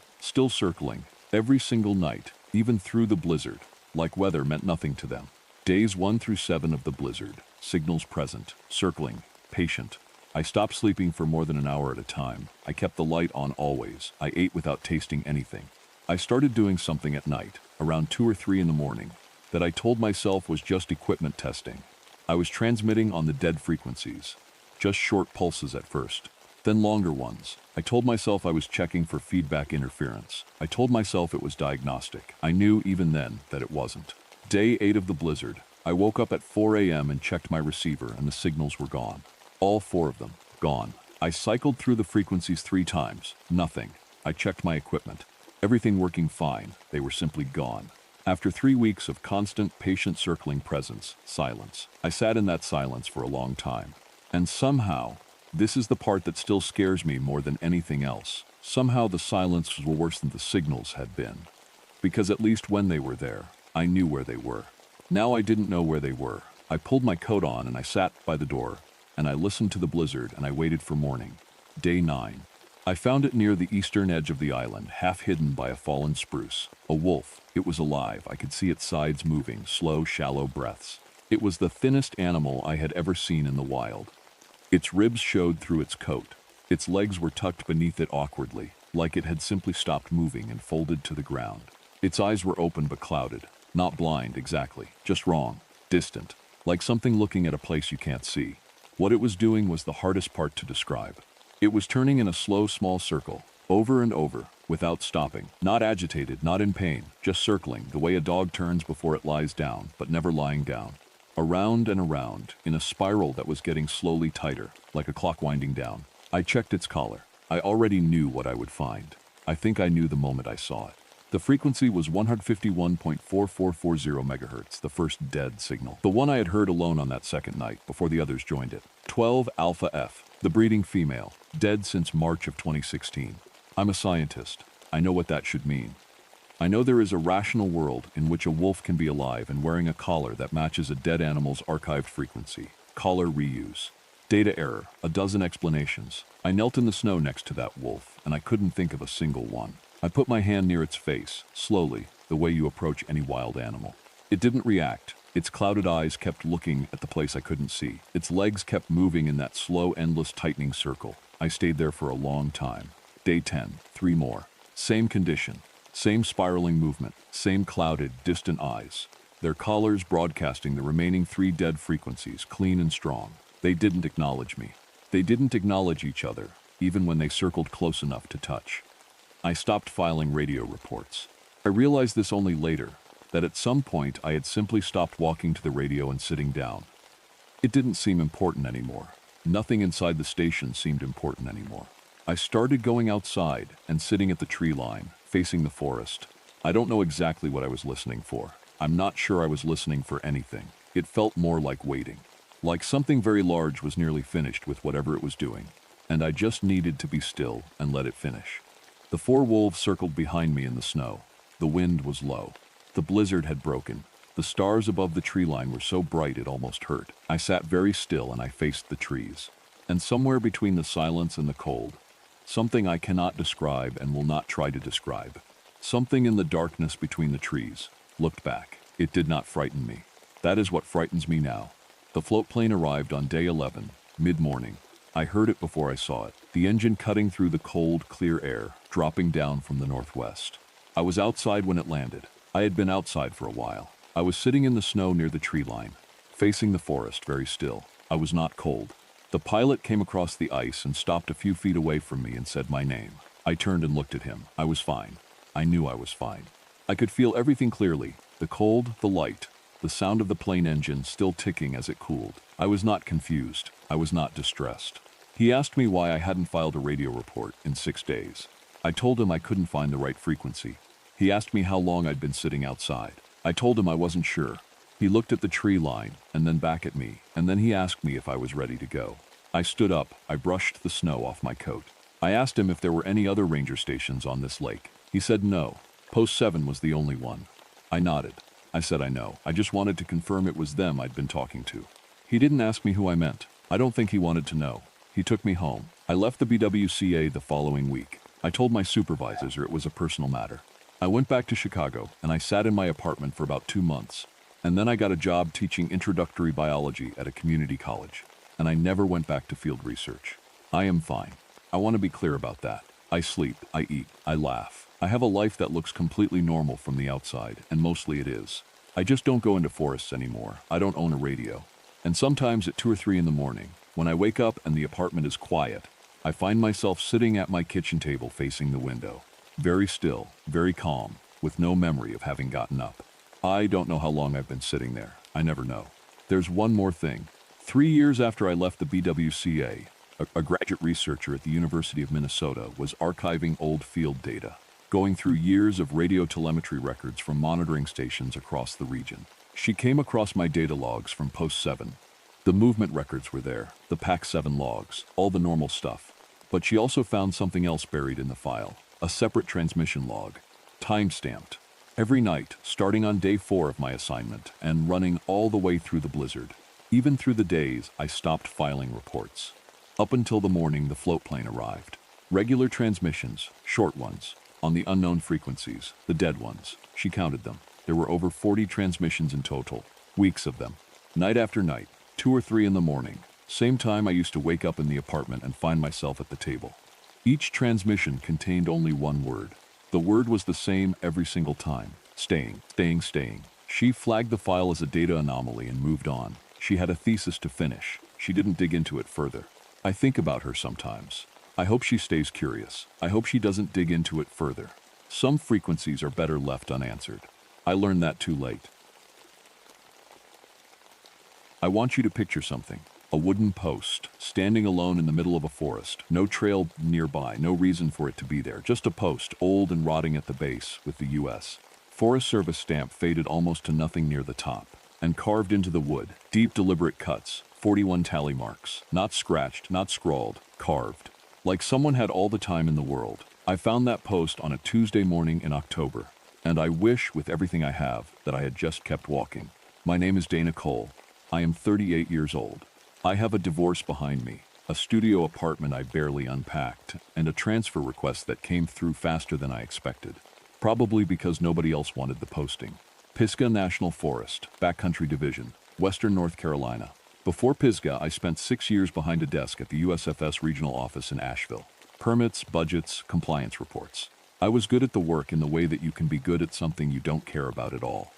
every single night, even through the blizzard, like weather meant nothing to them. Days 1 through 7 of the blizzard, signals present, circling, patient. I stopped sleeping for more than an hour at a time. I kept the light on always. I ate without tasting anything. I started doing something at night, around 2 or 3 in the morning, that I told myself was just equipment testing. I was transmitting on the dead frequencies, just short pulses at first, then longer ones. I told myself I was checking for feedback interference. I told myself it was diagnostic. I knew even then that it wasn't. Day 8 of the blizzard, I woke up at 4 a.m. and checked my receiver, and the signals were gone. All 4 of them, gone. I cycled through the frequencies 3 times. Nothing. I checked my equipment. Everything working fine. They were simply gone. After 3 weeks of constant, patient circling presence, silence. I sat in that silence for a long time. And somehow, this is the part that still scares me more than anything else. Somehow the silence was worse than the signals had been. Because at least when they were there, I knew where they were. Now I didn't know where they were. I pulled my coat on and I sat by the door, and I listened to the blizzard and I waited for morning. Day 9. I found it near the eastern edge of the island, half hidden by a fallen spruce. A wolf. It was alive. I could see its sides moving, slow, shallow breaths. It was the thinnest animal I had ever seen in the wild. Its ribs showed through its coat. Its legs were tucked beneath it awkwardly, like it had simply stopped moving and folded to the ground. Its eyes were open but clouded. Not blind, exactly. Just wrong. Distant. Like something looking at a place you can't see. What it was doing was the hardest part to describe. It was turning in a slow, small circle, over and over, without stopping. Not agitated, not in pain, just circling, the way a dog turns before it lies down, but never lying down. Around and around, in a spiral that was getting slowly tighter, like a clock winding down. I checked its collar. I already knew what I would find. I think I knew the moment I saw it. The frequency was 151.4440 megahertz, the first dead signal. The one I had heard alone on that second night, before the others joined it. 12 Alpha F, the breeding female, dead since March of 2016. I'm a scientist. I know what that should mean. I know there is a rational world in which a wolf can be alive and wearing a collar that matches a dead animal's archived frequency. Collar reuse. Data error, a dozen explanations. I knelt in the snow next to that wolf, and I couldn't think of a single one. I put my hand near its face, slowly, the way you approach any wild animal. It didn't react. Its clouded eyes kept looking at the place I couldn't see. Its legs kept moving in that slow, endless, tightening circle. I stayed there for a long time. Day 10, 3 more. Same condition. Same spiraling movement. Same clouded, distant eyes. Their collars broadcasting the remaining 3 dead frequencies, clean and strong. They didn't acknowledge me. They didn't acknowledge each other, even when they circled close enough to touch. I stopped filing radio reports. I realized this only later, that at some point I had simply stopped walking to the radio and sitting down. It didn't seem important anymore. Nothing inside the station seemed important anymore. I started going outside and sitting at the tree line, facing the forest. I don't know exactly what I was listening for. I'm not sure I was listening for anything. It felt more like waiting. Like something very large was nearly finished with whatever it was doing, and I just needed to be still and let it finish. The 4 wolves circled behind me in the snow. The wind was low. The blizzard had broken. The stars above the tree line were so bright it almost hurt. I sat very still and I faced the trees. And somewhere between the silence and the cold, something I cannot describe and will not try to describe, something in the darkness between the trees, looked back. It did not frighten me. That is what frightens me now. The float plane arrived on day 11, mid-morning. I heard it before I saw it. The engine cutting through the cold, clear air, dropping down from the northwest. I was outside when it landed. I had been outside for a while. I was sitting in the snow near the tree line, facing the forest, very still. I was not cold. The pilot came across the ice and stopped a few feet away from me and said my name. I turned and looked at him. I was fine. I knew I was fine. I could feel everything clearly. The cold, the light, the sound of the plane engine still ticking as it cooled. I was not confused. I was not distressed. He asked me why I hadn't filed a radio report in 6 days. I told him I couldn't find the right frequency. He asked me how long I'd been sitting outside. I told him I wasn't sure. He looked at the tree line and then back at me, and then he asked me if I was ready to go. I stood up. I brushed the snow off my coat. I asked him if there were any other ranger stations on this lake. He said no. Post 7 was the only one. I nodded. I said I know. I just wanted to confirm it was them I'd been talking to. He didn't ask me who I meant. I don't think he wanted to know. He took me home. I left the BWCA the following week. I told my supervisors it was a personal matter. I went back to Chicago, and I sat in my apartment for about 2 months. And then I got a job teaching introductory biology at a community college. And I never went back to field research. I am fine. I want to be clear about that. I sleep, I eat, I laugh. I have a life that looks completely normal from the outside, and mostly it is. I just don't go into forests anymore. I don't own a radio. And sometimes at 2 or 3 in the morning, when I wake up and the apartment is quiet, I find myself sitting at my kitchen table facing the window. Very still, very calm, with no memory of having gotten up. I don't know how long I've been sitting there. I never know. There's one more thing. 3 years after I left the BWCA, a graduate researcher at the University of Minnesota was archiving old field data, going through years of radio telemetry records from monitoring stations across the region. She came across my data logs from Post 7. The movement records were there, the PAC 7 logs, all the normal stuff. But she also found something else buried in the file, a separate transmission log, time-stamped. Every night, starting on day 4 of my assignment and running all the way through the blizzard. Even through the days, I stopped filing reports. Up until the morning the float plane arrived. Regular transmissions, short ones, on the unknown frequencies, the dead ones. She counted them. There were over 40 transmissions in total, weeks of them. Night after night, 2 or 3 in the morning. Same time I used to wake up in the apartment and find myself at the table. Each transmission contained only one word. The word was the same every single time. Staying, staying, staying. She flagged the file as a data anomaly and moved on. She had a thesis to finish. She didn't dig into it further. I think about her sometimes. I hope she stays curious. I hope she doesn't dig into it further. Some frequencies are better left unanswered. I learned that too late. I want you to picture something. A wooden post, standing alone in the middle of a forest. No trail nearby, no reason for it to be there. Just a post, old and rotting at the base, with the U.S. Forest Service stamp faded almost to nothing near the top. And carved into the wood, deep deliberate cuts, 41 tally marks. Not scratched, not scrawled, carved. Like someone had all the time in the world. I found that post on a Tuesday morning in October. And I wish, with everything I have, that I had just kept walking. My name is Dana Cole. I am 38 years old. I have a divorce behind me, a studio apartment I barely unpacked, and a transfer request that came through faster than I expected. Probably because nobody else wanted the posting. Pisgah National Forest, Backcountry Division, Western North Carolina. Before Pisgah, I spent 6 years behind a desk at the USFS regional office in Asheville. Permits, budgets, compliance reports. I was good at the work in the way that you can be good at something you don't care about at all.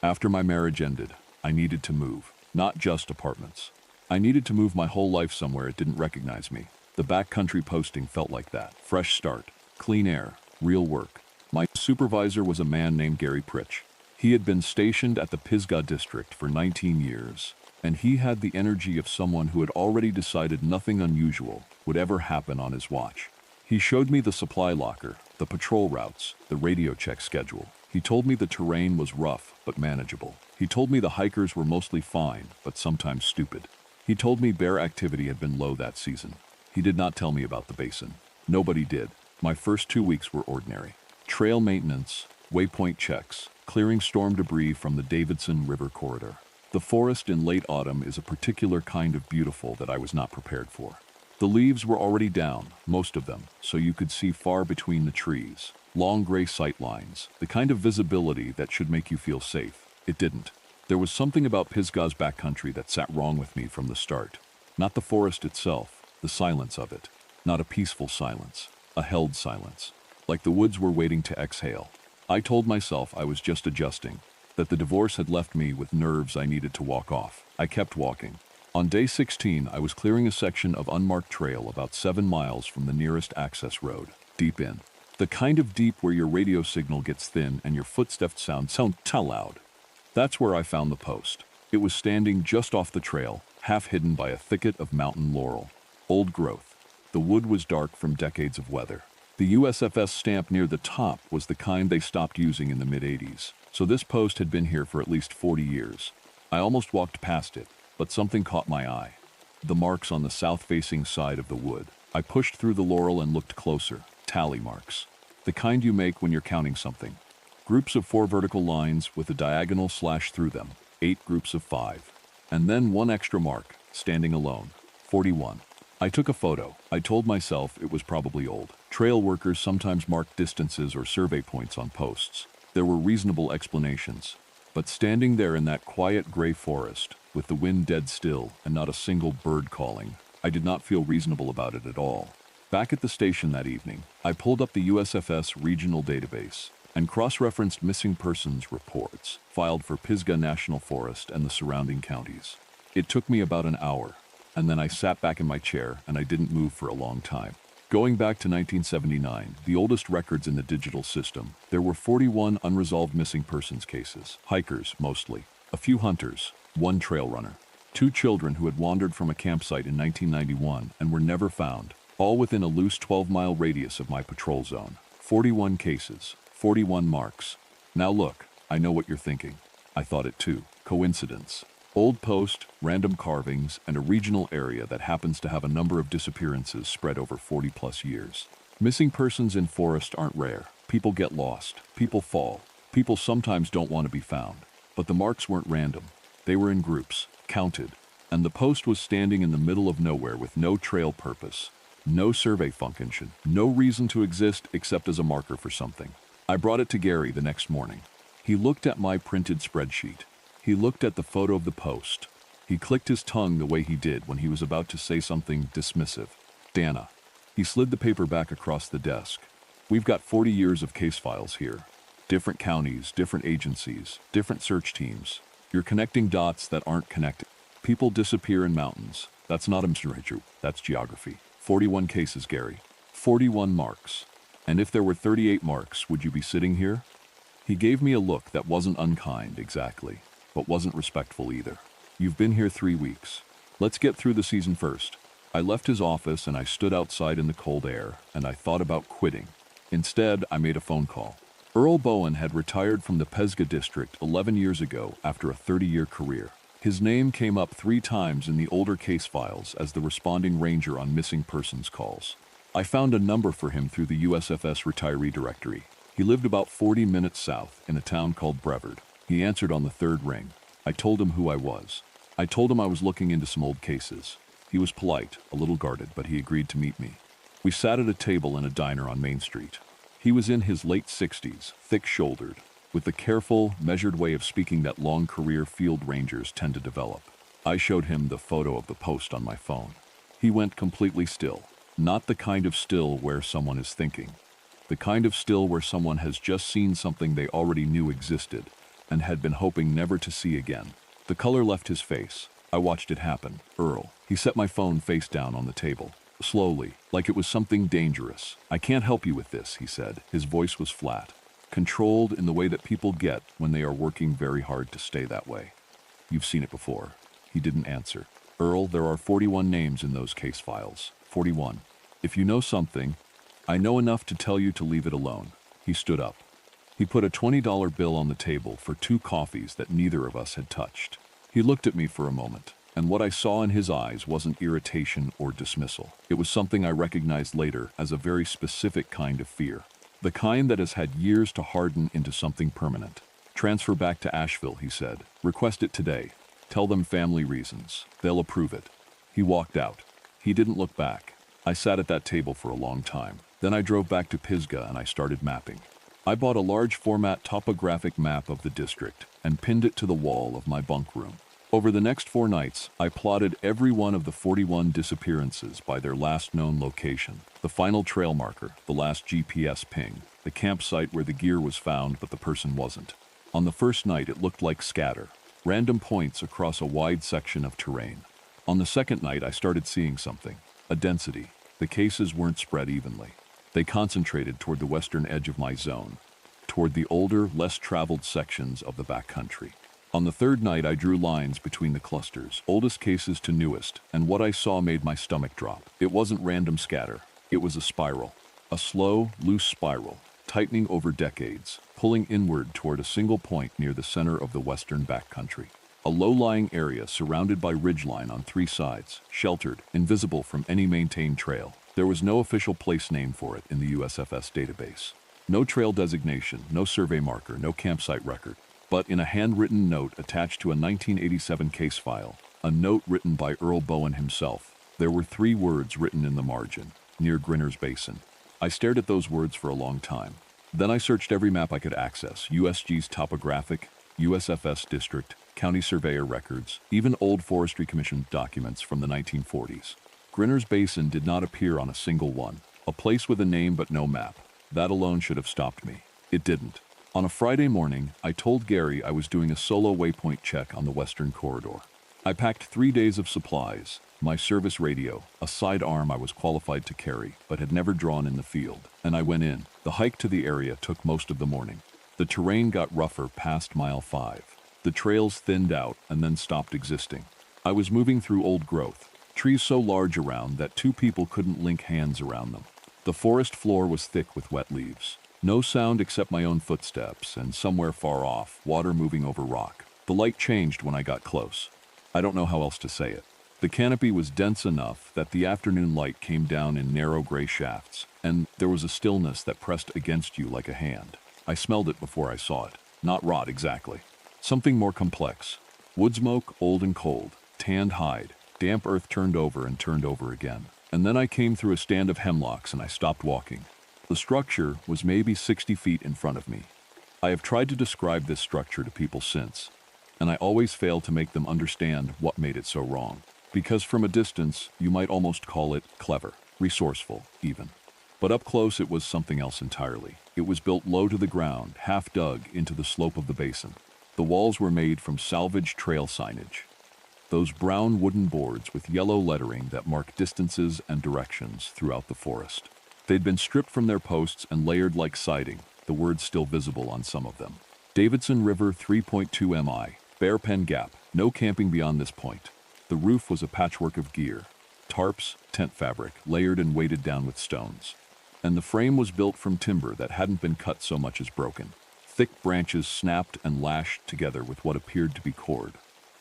After my marriage ended, I needed to move, not just apartments. I needed to move my whole life somewhere it didn't recognize me. The backcountry posting felt like that. Fresh start, clean air, real work. My supervisor was a man named Gary Pritch. He had been stationed at the Pisgah district for 19 years, and he had the energy of someone who had already decided nothing unusual would ever happen on his watch. He showed me the supply locker, the patrol routes, the radio check schedule. He told me the terrain was rough but manageable. He told me the hikers were mostly fine but sometimes stupid. He told me bear activity had been low that season. He did not tell me about the basin. Nobody did. My first 2 weeks were ordinary. Trail maintenance, waypoint checks, clearing storm debris from the Davidson River corridor. The forest in late autumn is a particular kind of beautiful that I was not prepared for. The leaves were already down, most of them, so you could see far between the trees. Long gray sight lines, the kind of visibility that should make you feel safe. It didn't. There was something about Pisgah's backcountry that sat wrong with me from the start. Not the forest itself, the silence of it. Not a peaceful silence, a held silence. Like the woods were waiting to exhale. I told myself I was just adjusting, that the divorce had left me with nerves I needed to walk off. I kept walking. On day 16, I was clearing a section of unmarked trail about 7 miles from the nearest access road, deep in. The kind of deep where your radio signal gets thin and your footsteps sound too loud. That's where I found the post. It was standing just off the trail, half hidden by a thicket of mountain laurel. Old growth. The wood was dark from decades of weather. The USFS stamp near the top was the kind they stopped using in the mid-80s, so this post had been here for at least 40 years. I almost walked past it, but something caught my eye. The marks on the south-facing side of the wood. I pushed through the laurel and looked closer. Tally marks. The kind you make when you're counting something. Groups of 4 vertical lines with a diagonal slash through them. 8 groups of 5. And then 1 extra mark, standing alone. 41. I took a photo. I told myself it was probably old. Trail workers sometimes marked distances or survey points on posts. There were reasonable explanations. But standing there in that quiet gray forest, with the wind dead still and not a single bird calling, I did not feel reasonable about it at all. Back at the station that evening, I pulled up the USFS regional database and cross-referenced missing persons reports filed for Pisgah National Forest and the surrounding counties. It took me about an hour, and then I sat back in my chair and I didn't move for a long time. Going back to 1979, the oldest records in the digital system, there were 41 unresolved missing persons cases. Hikers, mostly. A few hunters. one trail runner, two children who had wandered from a campsite in 1991 and were never found, all within a loose 12-mile radius of my patrol zone. 41 cases, 41 marks. Now look, I know what you're thinking. I thought it too. Coincidence. Old post, random carvings, and a regional area that happens to have a number of disappearances spread over 40-plus years. Missing persons in forest aren't rare. People get lost. People fall. People sometimes don't want to be found. But the marks weren't random. They were in groups, counted, and the post was standing in the middle of nowhere with no trail purpose, no survey function, no reason to exist except as a marker for something. I brought it to Gary the next morning. He looked at my printed spreadsheet. He looked at the photo of the post. He clicked his tongue the way he did when he was about to say something dismissive. Dana. He slid the paper back across the desk. We've got 40 years of case files here. Different counties, different agencies, different search teams. You're connecting dots that aren't connected. People disappear in mountains. That's not administrative, that's geography. 41 cases, Gary. 41 marks. And if there were 38 marks, would you be sitting here? He gave me a look that wasn't unkind, exactly, but wasn't respectful either. You've been here 3 weeks. Let's get through the season first. I left his office and I stood outside in the cold air, and I thought about quitting. Instead, I made a phone call. Earl Bowen had retired from the Pisgah district 11 years ago after a 30-year career. His name came up 3 times in the older case files as the responding ranger on missing persons calls. I found a number for him through the USFS retiree directory. He lived about 40 minutes south in a town called Brevard. He answered on the 3rd ring. I told him who I was. I told him I was looking into some old cases. He was polite, a little guarded, but he agreed to meet me. We sat at a table in a diner on Main Street. He was in his late 60s, thick-shouldered, with the careful, measured way of speaking that long career field rangers tend to develop. I showed him the photo of the post on my phone. He went completely still. Not the kind of still where someone is thinking. The kind of still where someone has just seen something they already knew existed and had been hoping never to see again. The color left his face. I watched it happen. Earl. He set my phone face down on the table. Slowly, like it was something dangerous. I can't help you with this, he said. His voice was flat, controlled in the way that people get when they are working very hard to stay that way. You've seen it before. He didn't answer. Earl, there are 41 names in those case files. 41. If you know something, I know enough to tell you to leave it alone. He stood up. He put a $20 bill on the table for 2 coffees that neither of us had touched. He looked at me for a moment, and what I saw in his eyes wasn't irritation or dismissal. It was something I recognized later as a very specific kind of fear. The kind that has had years to harden into something permanent. Transfer back to Asheville, he said. Request it today. Tell them family reasons. They'll approve it. He walked out. He didn't look back. I sat at that table for a long time. Then I drove back to Pisgah and I started mapping. I bought a large format topographic map of the district and pinned it to the wall of my bunk room. Over the next 4 nights, I plotted every one of the 41 disappearances by their last known location, the final trail marker, the last GPS ping, the campsite where the gear was found but the person wasn't. On the first night, it looked like scatter, random points across a wide section of terrain. On the second night, I started seeing something, a density. The cases weren't spread evenly. They concentrated toward the western edge of my zone, toward the older, less traveled sections of the backcountry. On the 3rd night, I drew lines between the clusters, oldest cases to newest, and what I saw made my stomach drop. It wasn't random scatter. It was a spiral. A slow, loose spiral, tightening over decades, pulling inward toward a single point near the center of the western backcountry. A low-lying area surrounded by ridgeline on 3 sides, sheltered, invisible from any maintained trail. There was no official place name for it in the USFS database. No trail designation, no survey marker, no campsite record. But in a handwritten note attached to a 1987 case file, a note written by Earl Bowen himself, there were 3 words written in the margin, near Grinner's Basin. I stared at those words for a long time. Then I searched every map I could access, USG's topographic, USFS district, county surveyor records, even old Forestry Commission documents from the 1940s. Grinner's Basin did not appear on a single one. A place with a name but no map. That alone should have stopped me. It didn't. On a Friday morning, I told Gary I was doing a solo waypoint check on the western corridor. I packed 3 days of supplies, my service radio, a sidearm I was qualified to carry but had never drawn in the field, and I went in. The hike to the area took most of the morning. The terrain got rougher past mile 5. The trails thinned out and then stopped existing. I was moving through old growth, trees so large around that two people couldn't link hands around them. The forest floor was thick with wet leaves. No sound except my own footsteps, and somewhere far off, water moving over rock. The light changed when I got close. I don't know how else to say it. The canopy was dense enough that the afternoon light came down in narrow gray shafts, and there was a stillness that pressed against you like a hand. I smelled it before I saw it. Not rot exactly. Something more complex. Wood smoke, old and cold, tanned hide, damp earth turned over and turned over again. And then I came through a stand of hemlocks and I stopped walking. The structure was maybe 60 feet in front of me. I have tried to describe this structure to people since, and I always fail to make them understand what made it so wrong. Because from a distance, you might almost call it clever, resourceful, even. But up close, it was something else entirely. It was built low to the ground, half dug into the slope of the basin. The walls were made from salvaged trail signage. Those brown wooden boards with yellow lettering that mark distances and directions throughout the forest. They'd been stripped from their posts and layered like siding, the words still visible on some of them. Davidson River 3.2 mi, Bear Pen Gap, no camping beyond this point. The roof was a patchwork of gear, tarps, tent fabric, layered and weighted down with stones. And the frame was built from timber that hadn't been cut so much as broken. Thick branches snapped and lashed together with what appeared to be cord.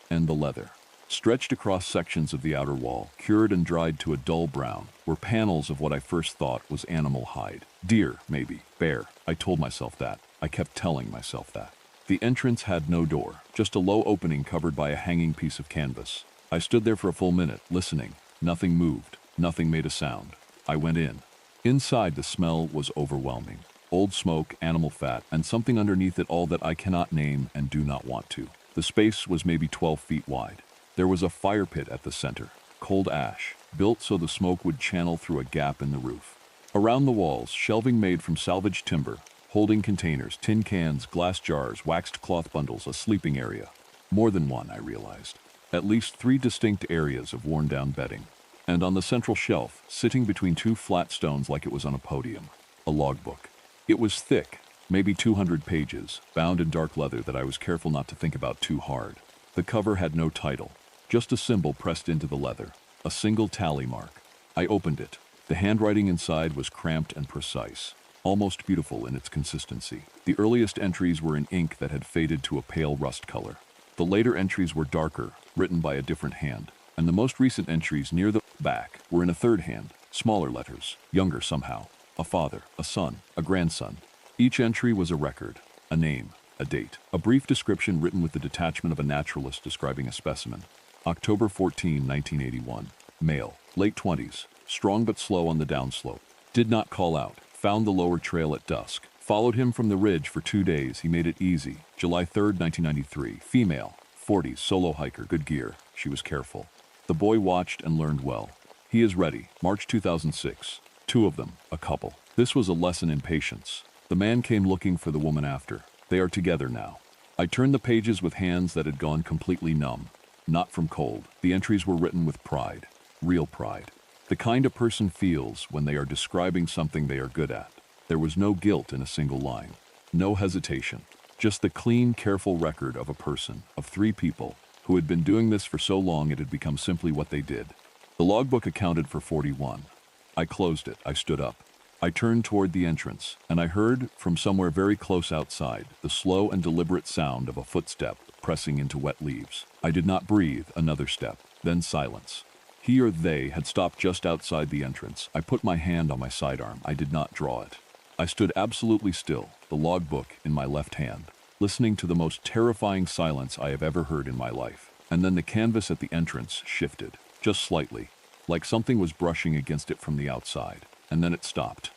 And the leather. Stretched across sections of the outer wall, cured and dried to a dull brown, were panels of what I first thought was animal hide. Deer, maybe. Bear. I told myself that. I kept telling myself that. The entrance had no door, just a low opening covered by a hanging piece of canvas. I stood there for a full minute, listening. Nothing moved. Nothing made a sound. I went in. Inside, the smell was overwhelming. Old smoke, animal fat, and something underneath it all that I cannot name and do not want to. The space was maybe 12 feet wide. There was a fire pit at the center, cold ash, built so the smoke would channel through a gap in the roof. Around the walls, shelving made from salvaged timber, holding containers, tin cans, glass jars, waxed cloth bundles, a sleeping area. More than one, I realized. At least 3 distinct areas of worn-down bedding. And on the central shelf, sitting between 2 flat stones like it was on a podium, a logbook. It was thick, maybe 200 pages, bound in dark leather that I was careful not to think about too hard. The cover had no title, just a symbol pressed into the leather, a single tally mark. I opened it. The handwriting inside was cramped and precise, almost beautiful in its consistency. The earliest entries were in ink that had faded to a pale rust color. The later entries were darker, written by a different hand, and the most recent entries near the back were in a third hand, smaller letters, younger somehow. A father, a son, a grandson. Each entry was a record, a name, a date, a brief description written with the detachment of a naturalist describing a specimen. October 14, 1981. Male, late 20s, strong but slow on the downslope. Did not call out, found the lower trail at dusk. Followed him from the ridge for 2 days, he made it easy. July 3, 1993. Female, 40s, solo hiker, good gear. She was careful. The boy watched and learned well. He is ready. March 2006. 2 of them, a couple. This was a lesson in patience. The man came looking for the woman after. They are together now. I turned the pages with hands that had gone completely numb. Not from cold. The entries were written with pride. Real pride. The kind a person feels when they are describing something they are good at. There was no guilt in a single line. No hesitation. Just the clean, careful record of a person, of 3 people, who had been doing this for so long it had become simply what they did. The logbook accounted for 41. I closed it. I stood up. I turned toward the entrance, and I heard, from somewhere very close outside, the slow and deliberate sound of a footstep pressing into wet leaves. I did not breathe. Another step. Then silence. He or they had stopped just outside the entrance. I put my hand on my sidearm. I did not draw it. I stood absolutely still, the logbook in my left hand, listening to the most terrifying silence I have ever heard in my life. And then the canvas at the entrance shifted, just slightly, like something was brushing against it from the outside. And then it stopped.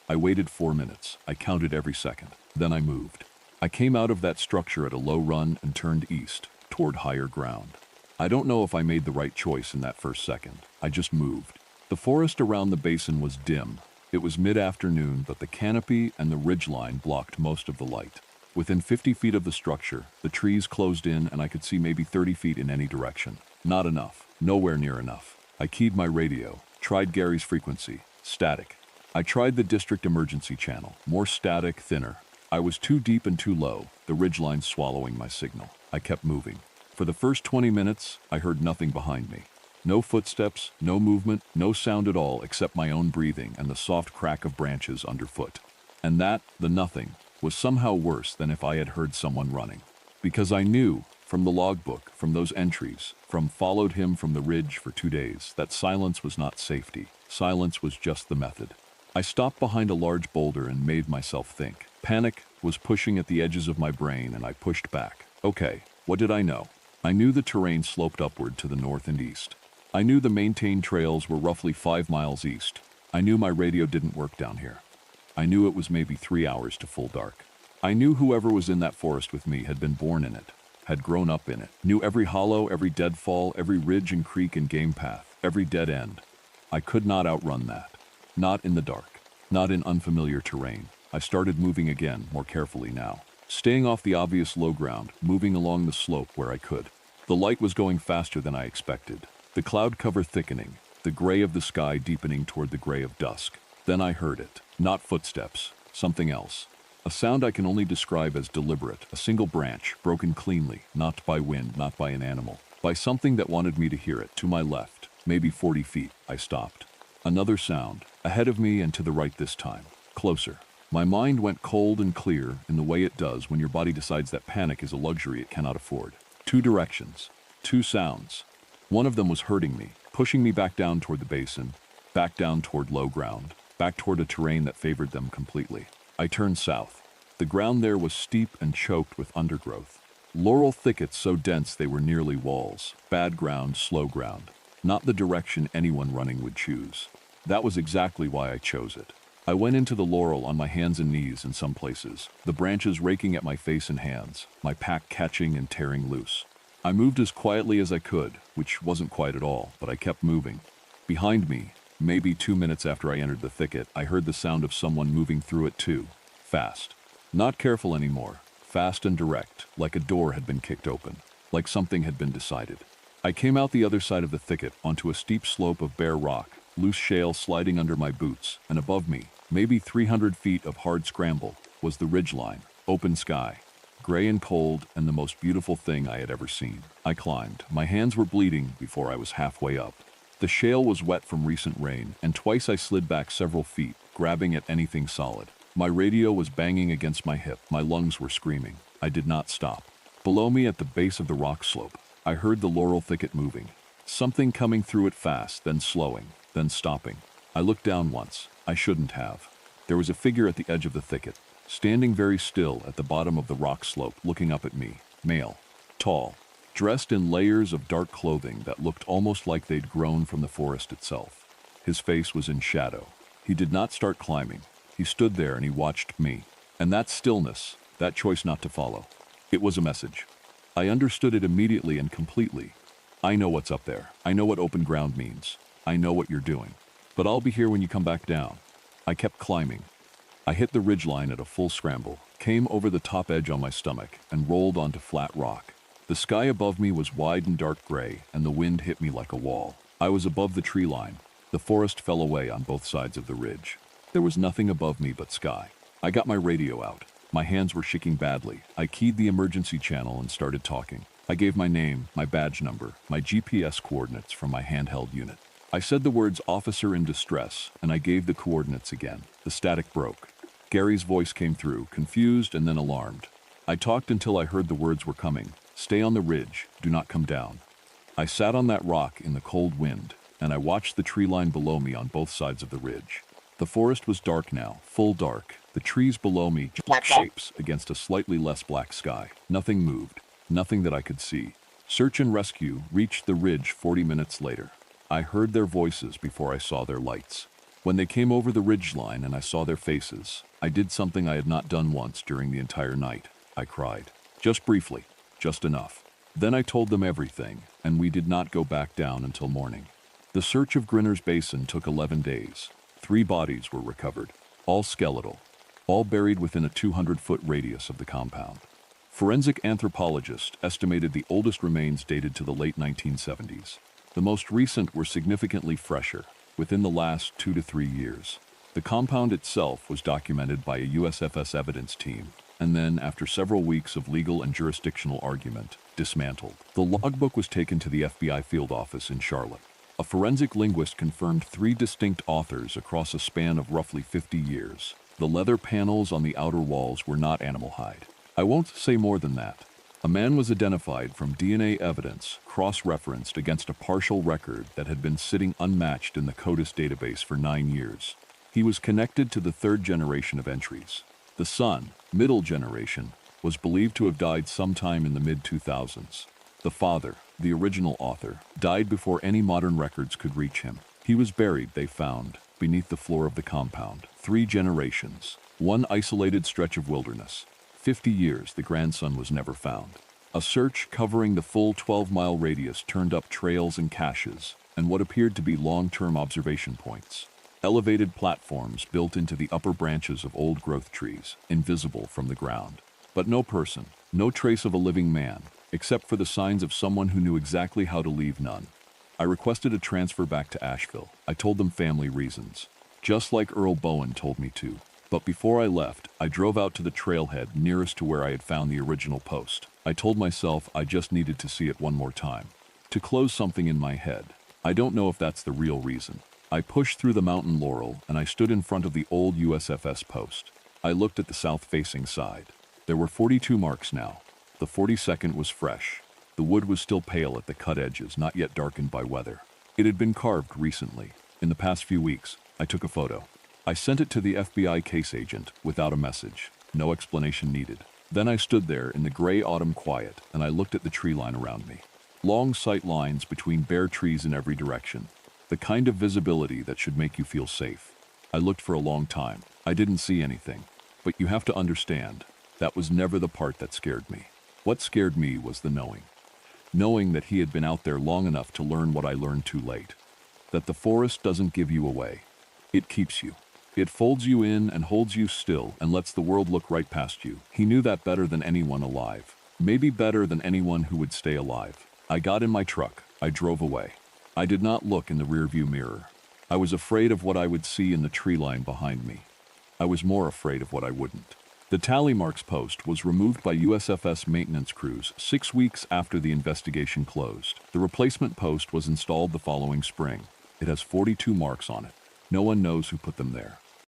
I waited 4 minutes. I counted every second. Then I moved. I came out of that structure at a low run and turned east, toward higher ground. I don't know if I made the right choice in that first second. I just moved. The forest around the basin was dim. It was mid-afternoon, but the canopy and the ridgeline blocked most of the light. Within 50 feet of the structure, the trees closed in and I could see maybe 30 feet in any direction. Not enough. Nowhere near enough. I keyed my radio, tried Gary's frequency. Static. I tried the district emergency channel. More static, thinner. I was too deep and too low, the ridgeline swallowing my signal. I kept moving. For the first 20 minutes, I heard nothing behind me. No footsteps, no movement, no sound at all except my own breathing and the soft crack of branches underfoot. And that, the nothing, was somehow worse than if I had heard someone running. Because I knew, from the logbook, from those entries, from followed him from the ridge for 2 days, that silence was not safety. Silence was just the method. I stopped behind a large boulder and made myself think. Panic was pushing at the edges of my brain, and I pushed back. Okay, what did I know? I knew the terrain sloped upward to the north and east. I knew the maintained trails were roughly 5 miles east. I knew my radio didn't work down here. I knew it was maybe 3 hours to full dark. I knew whoever was in that forest with me had been born in it, had grown up in it, knew every hollow, every deadfall, every ridge and creek and game path, every dead end. I could not outrun that. Not in the dark, not in unfamiliar terrain. I started moving again, more carefully now. Staying off the obvious low ground, moving along the slope where I could. The light was going faster than I expected. The cloud cover thickening, the gray of the sky deepening toward the gray of dusk. Then I heard it. Not footsteps, something else. A sound I can only describe as deliberate, a single branch, broken cleanly, not by wind, not by an animal, by something that wanted me to hear it. To my left, maybe 40 feet, I stopped. Another sound, ahead of me and to the right this time, closer. My mind went cold and clear in the way it does when your body decides that panic is a luxury it cannot afford. 2 directions, 2 sounds. One of them was hurting me, pushing me back down toward the basin, back down toward low ground, back toward a terrain that favored them completely. I turned south. The ground there was steep and choked with undergrowth. Laurel thickets so dense they were nearly walls. Bad ground, slow ground. Not the direction anyone running would choose. That was exactly why I chose it. I went into the laurel on my hands and knees in some places, the branches raking at my face and hands, my pack catching and tearing loose. I moved as quietly as I could, which wasn't quiet at all, but I kept moving. Behind me, maybe 2 minutes after I entered the thicket, I heard the sound of someone moving through it too, fast. Not careful anymore, fast and direct, like a door had been kicked open, like something had been decided. I came out the other side of the thicket onto a steep slope of bare rock, loose shale sliding under my boots, and above me, maybe 300 feet of hard scramble, was the ridgeline, open sky, gray and cold, and the most beautiful thing I had ever seen. I climbed. My hands were bleeding before I was halfway up. The shale was wet from recent rain, and twice I slid back several feet, grabbing at anything solid. My radio was banging against my hip. My lungs were screaming. I did not stop. Below me at the base of the rock slope, I heard the laurel thicket moving. Something coming through it fast, then slowing, then stopping. I looked down once. I shouldn't have. There was a figure at the edge of the thicket, standing very still at the bottom of the rock slope, looking up at me. Male. Tall. Dressed in layers of dark clothing that looked almost like they'd grown from the forest itself. His face was in shadow. He did not start climbing. He stood there and he watched me. And that stillness, that choice not to follow, it was a message. I understood it immediately and completely. I know what's up there. I know what open ground means. I know what you're doing. But I'll be here when you come back down. I kept climbing. I hit the ridgeline at a full scramble, came over the top edge on my stomach, and rolled onto flat rock. The sky above me was wide and dark gray, and the wind hit me like a wall. I was above the tree line. The forest fell away on both sides of the ridge. There was nothing above me but sky. I got my radio out. My hands were shaking badly. I keyed the emergency channel and started talking. I gave my name, my badge number, my GPS coordinates from my handheld unit. I said the words "officer in distress," and I gave the coordinates again. The static broke. Gary's voice came through, confused and then alarmed. I talked until I heard the words were coming. Stay on the ridge. Do not come down. I sat on that rock in the cold wind, and I watched the tree line below me on both sides of the ridge. The forest was dark now, full dark. The trees below me, shapes against a slightly less black sky. Nothing moved. Nothing that I could see. Search and rescue reached the ridge 40 minutes later. I heard their voices before I saw their lights. When they came over the ridgeline and I saw their faces, I did something I had not done once during the entire night. I cried. Just briefly. Just enough. Then I told them everything, and we did not go back down until morning. The search of Grinner's Basin took 11 days. 3 bodies were recovered, all skeletal, all buried within a 200-foot radius of the compound. Forensic anthropologists estimated the oldest remains dated to the late 1970s. The most recent were significantly fresher, within the last 2 to 3 years. The compound itself was documented by a USFS evidence team, and then, after several weeks of legal and jurisdictional argument, dismantled. The logbook was taken to the FBI field office in Charlotte. A forensic linguist confirmed 3 distinct authors across a span of roughly 50 years. The leather panels on the outer walls were not animal hide. I won't say more than that. A man was identified from DNA evidence cross-referenced against a partial record that had been sitting unmatched in the CODIS database for 9 years. He was connected to the 3rd generation of entries. The son, middle generation, was believed to have died sometime in the mid-2000s. The father, the original author, died before any modern records could reach him. He was buried, they found, beneath the floor of the compound. 3 generations, 1 isolated stretch of wilderness. 50 years the grandson was never found. A search covering the full 12-mile radius turned up trails and caches, and what appeared to be long-term observation points. Elevated platforms built into the upper branches of old-growth trees, invisible from the ground. But no person, no trace of a living man, except for the signs of someone who knew exactly how to leave none. I requested a transfer back to Asheville. I told them family reasons, just like Earl Bowen told me to. But before I left, I drove out to the trailhead nearest to where I had found the original post. I told myself I just needed to see it one more time, to close something in my head. I don't know if that's the real reason. I pushed through the mountain laurel and I stood in front of the old USFS post. I looked at the south-facing side. There were 42 marks now. The 42nd was fresh. The wood was still pale at the cut edges, not yet darkened by weather. It had been carved recently. In the past few weeks, I took a photo. I sent it to the FBI case agent without a message. No explanation needed. Then I stood there in the gray autumn quiet and I looked at the tree line around me. Long sight lines between bare trees in every direction. The kind of visibility that should make you feel safe. I looked for a long time. I didn't see anything. But you have to understand, that was never the part that scared me. What scared me was the knowing. Knowing that he had been out there long enough to learn what I learned too late. That the forest doesn't give you away. It keeps you. It folds you in and holds you still and lets the world look right past you. He knew that better than anyone alive. Maybe better than anyone who would stay alive. I got in my truck. I drove away. I did not look in the rearview mirror. I was afraid of what I would see in the tree line behind me. I was more afraid of what I wouldn't. The tally marks post was removed by USFS maintenance crews 6 weeks after the investigation closed. The replacement post was installed the following spring. It has 42 marks on it. No one knows who put them there.